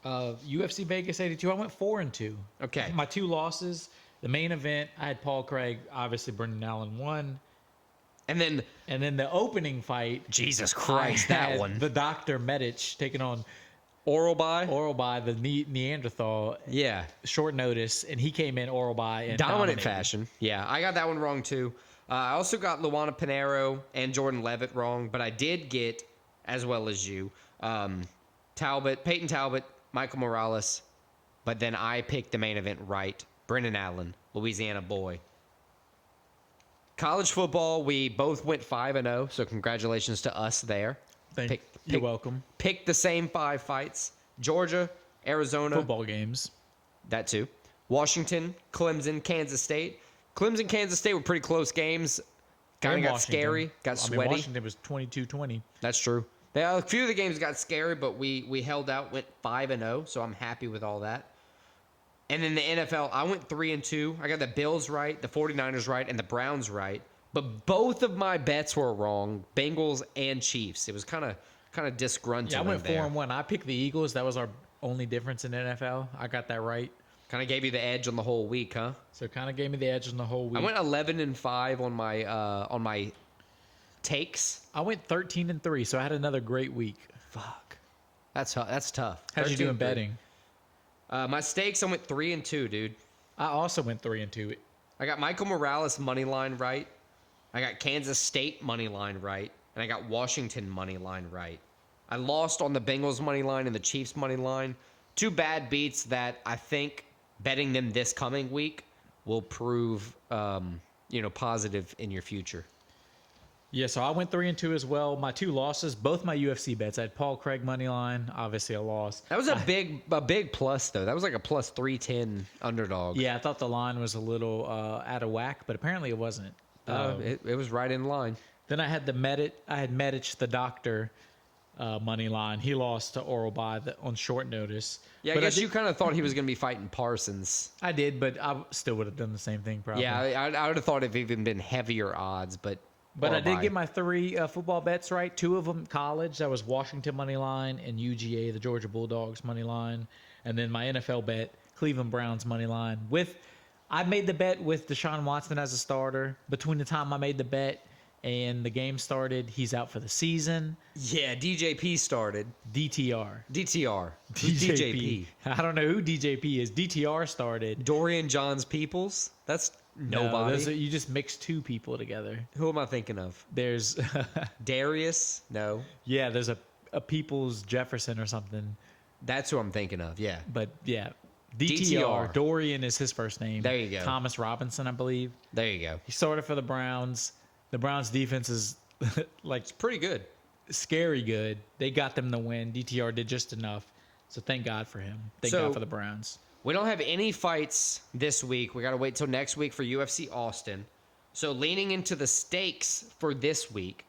UFC Vegas 82. I went 4-2. Okay. My 2 losses. The main event, I had Paul Craig. Obviously, Brendan Allen won. And then the opening fight. Jesus Christ, I that had one. The Dr. Medic taking on Oral by? the Neanderthal. Yeah. Short notice, and he came in oral by and Dominant dominated. fashion. Yeah, I got that one wrong too. I also got Luana Pinheiro and Jordan Levitt wrong, but I did get, as well as you, Peyton Talbot, Michael Morales, but then I picked the main event right. Brendan Allen, Louisiana boy. College football, we both went 5-0, so congratulations to us there. You're welcome. Picked the same 5 fights. Georgia, Arizona. Football games. That too. Washington, Clemson, Kansas State. Clemson, Kansas State were pretty close games. Kind of got Washington. scary, got sweaty. Washington was 22-20. That's true. A few of the games got scary, but we held out, went 5-0, so I'm happy with all that. And then the NFL, I went 3-2. I got the Bills right, the 49ers right, and the Browns right. But both of my bets were wrong, Bengals and Chiefs. It was kind of disgruntled. Yeah, I went there. 4-1. I picked the Eagles. That was our only difference in the NFL. I got that right. Kind of gave you the edge on the whole week, huh? So it kind of gave me the edge on the whole week. I went 11-5 on my takes. I went 13-3, so I had another great week. Fuck, that's tough. How'd you do in 13-3. betting? My stakes, I went 3-2, dude. I also went 3-2. I got Michael Morales money line right. I got Kansas State money line right, and I got Washington money line right. I lost on the Bengals money line and the Chiefs money line. 2 bad beats that I think betting them this coming week will prove, positive in your future. Yeah, so I went 3-2 as well. My 2 losses, both my UFC bets. I had Paul Craig money line, obviously a loss. That was a big plus though. That was like a plus 310 underdog. Yeah, I thought the line was a little out of whack, but apparently it wasn't. It was right in line. Then I had Medic, the doctor, money line. He lost to Oral on short notice. Yeah, but I guess you kind of thought he was going to be fighting Parsons. I did, but I still would have done the same thing probably. Yeah, I would have thought it even been heavier odds, but I did get my 3 football bets right. 2 of them college. That was Washington money line and UGA, the Georgia Bulldogs money line. And then my NFL bet, Cleveland Browns money line. I made the bet with Deshaun Watson as a starter. Between the time I made the bet and the game started, he's out for the season. Yeah, DJP started. DTR. Who's DJP? I don't know who DJP is. DTR started. Dorian Johns Peoples? That's nobody. No, you just mix 2 people together. Who am I thinking of? There's Darius? No. Yeah, there's a Peoples Jefferson or something. That's who I'm thinking of, yeah. But yeah, DTR. Dorian is his first name. There you go. Thomas Robinson, I believe. There you go. He started for the Browns. The Browns defense is It's pretty good. Scary good. They got them to win. DTR did just enough. So thank God for him. Thank God for the Browns. We don't have any fights this week. We got to wait till next week for UFC Austin. So leaning into the stakes for this week,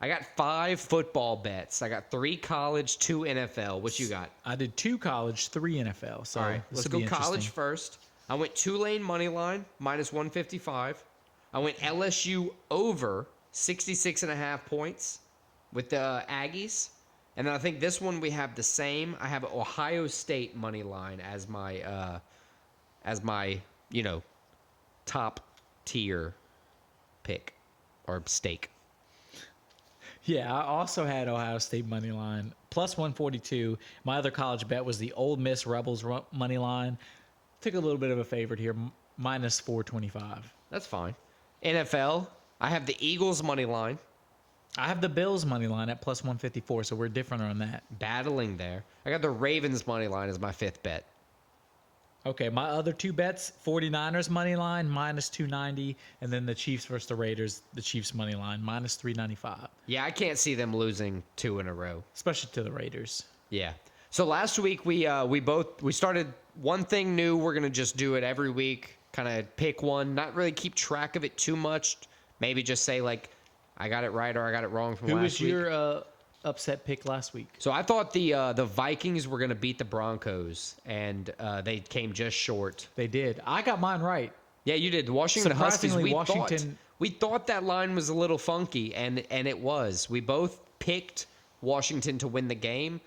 I got 5 football bets. I got 3 college, 2 NFL. What you got? I did 2 college, 3 NFL. So all right, let's go college first. I went Tulane money line, minus 155. I went LSU over 66.5 points with the Aggies. And then I think this one we have the same. I have Ohio State money line as my top tier pick or stake. Yeah, I also had Ohio State money line plus 142. My other college bet was the Ole Miss Rebels money line. Took a little bit of a favorite here, minus 425. That's fine. NFL, I have the Eagles money line. I have the Bills money line at plus 154, so we're different on that. Battling there. I got the Ravens money line as my 5th bet. Okay, my other 2 bets, 49ers money line, minus 290, and then the Chiefs versus the Raiders, the Chiefs money line, minus 395. Yeah, I can't see them losing 2 in a row. Especially to the Raiders. Yeah. So last week we started one thing new. We're going to just do it every week, kind of pick one, not really keep track of it too much. Maybe just say like, I got it right or I got it wrong from last week. Who was your upset pick last week? So I thought the Vikings were going to beat the Broncos, and they came just short. They did. I got mine right. Yeah, you did. The Washington Huskies, Washington... we thought that line was a little funky, and it was. We both picked Washington to win the game,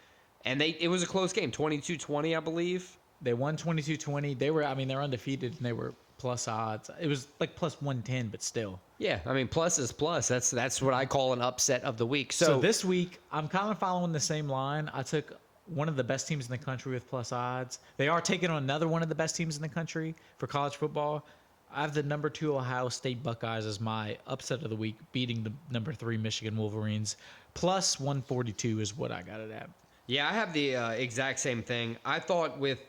and it was a close game, 22-20, I believe. They won 22-20. They're undefeated, and they were plus odds. It was like plus 110, but still. Yeah, I mean, plus is plus. That's what I call an upset of the week. So this week, I'm kind of following the same line. I took one of the best teams in the country with plus odds. They are taking on another one of the best teams in the country for college football. I have the number 2 Ohio State Buckeyes as my upset of the week, beating the number 3 Michigan Wolverines. Plus 142 is what I got it at. Yeah, I have the exact same thing. I thought with,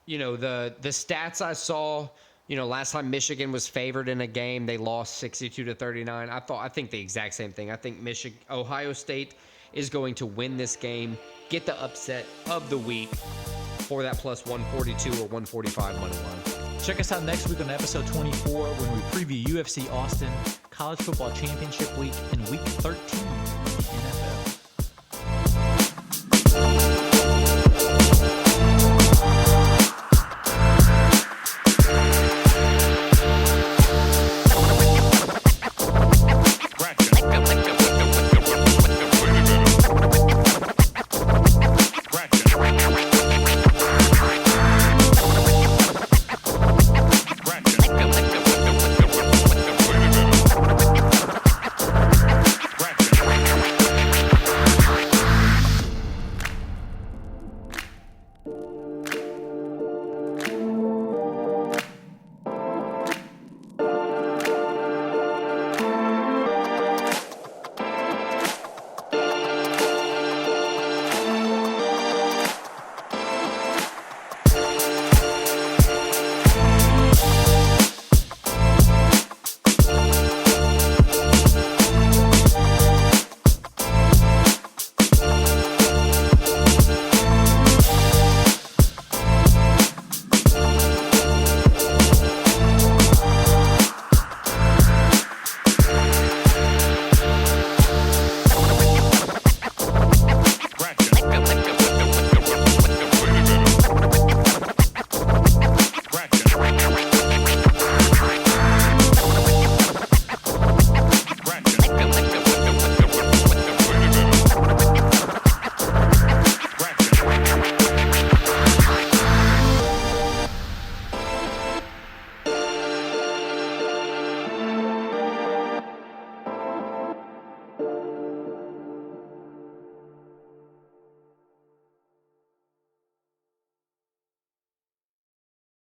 the stats I saw, last time Michigan was favored in a game, they lost 62-39. I think the exact same thing. I think Ohio State is going to win this game, get the upset of the week for that plus 142 or 145 money line. Check us out next week on episode 24 when we preview UFC Austin, College Football Championship Week, and Week 13 in the NFL.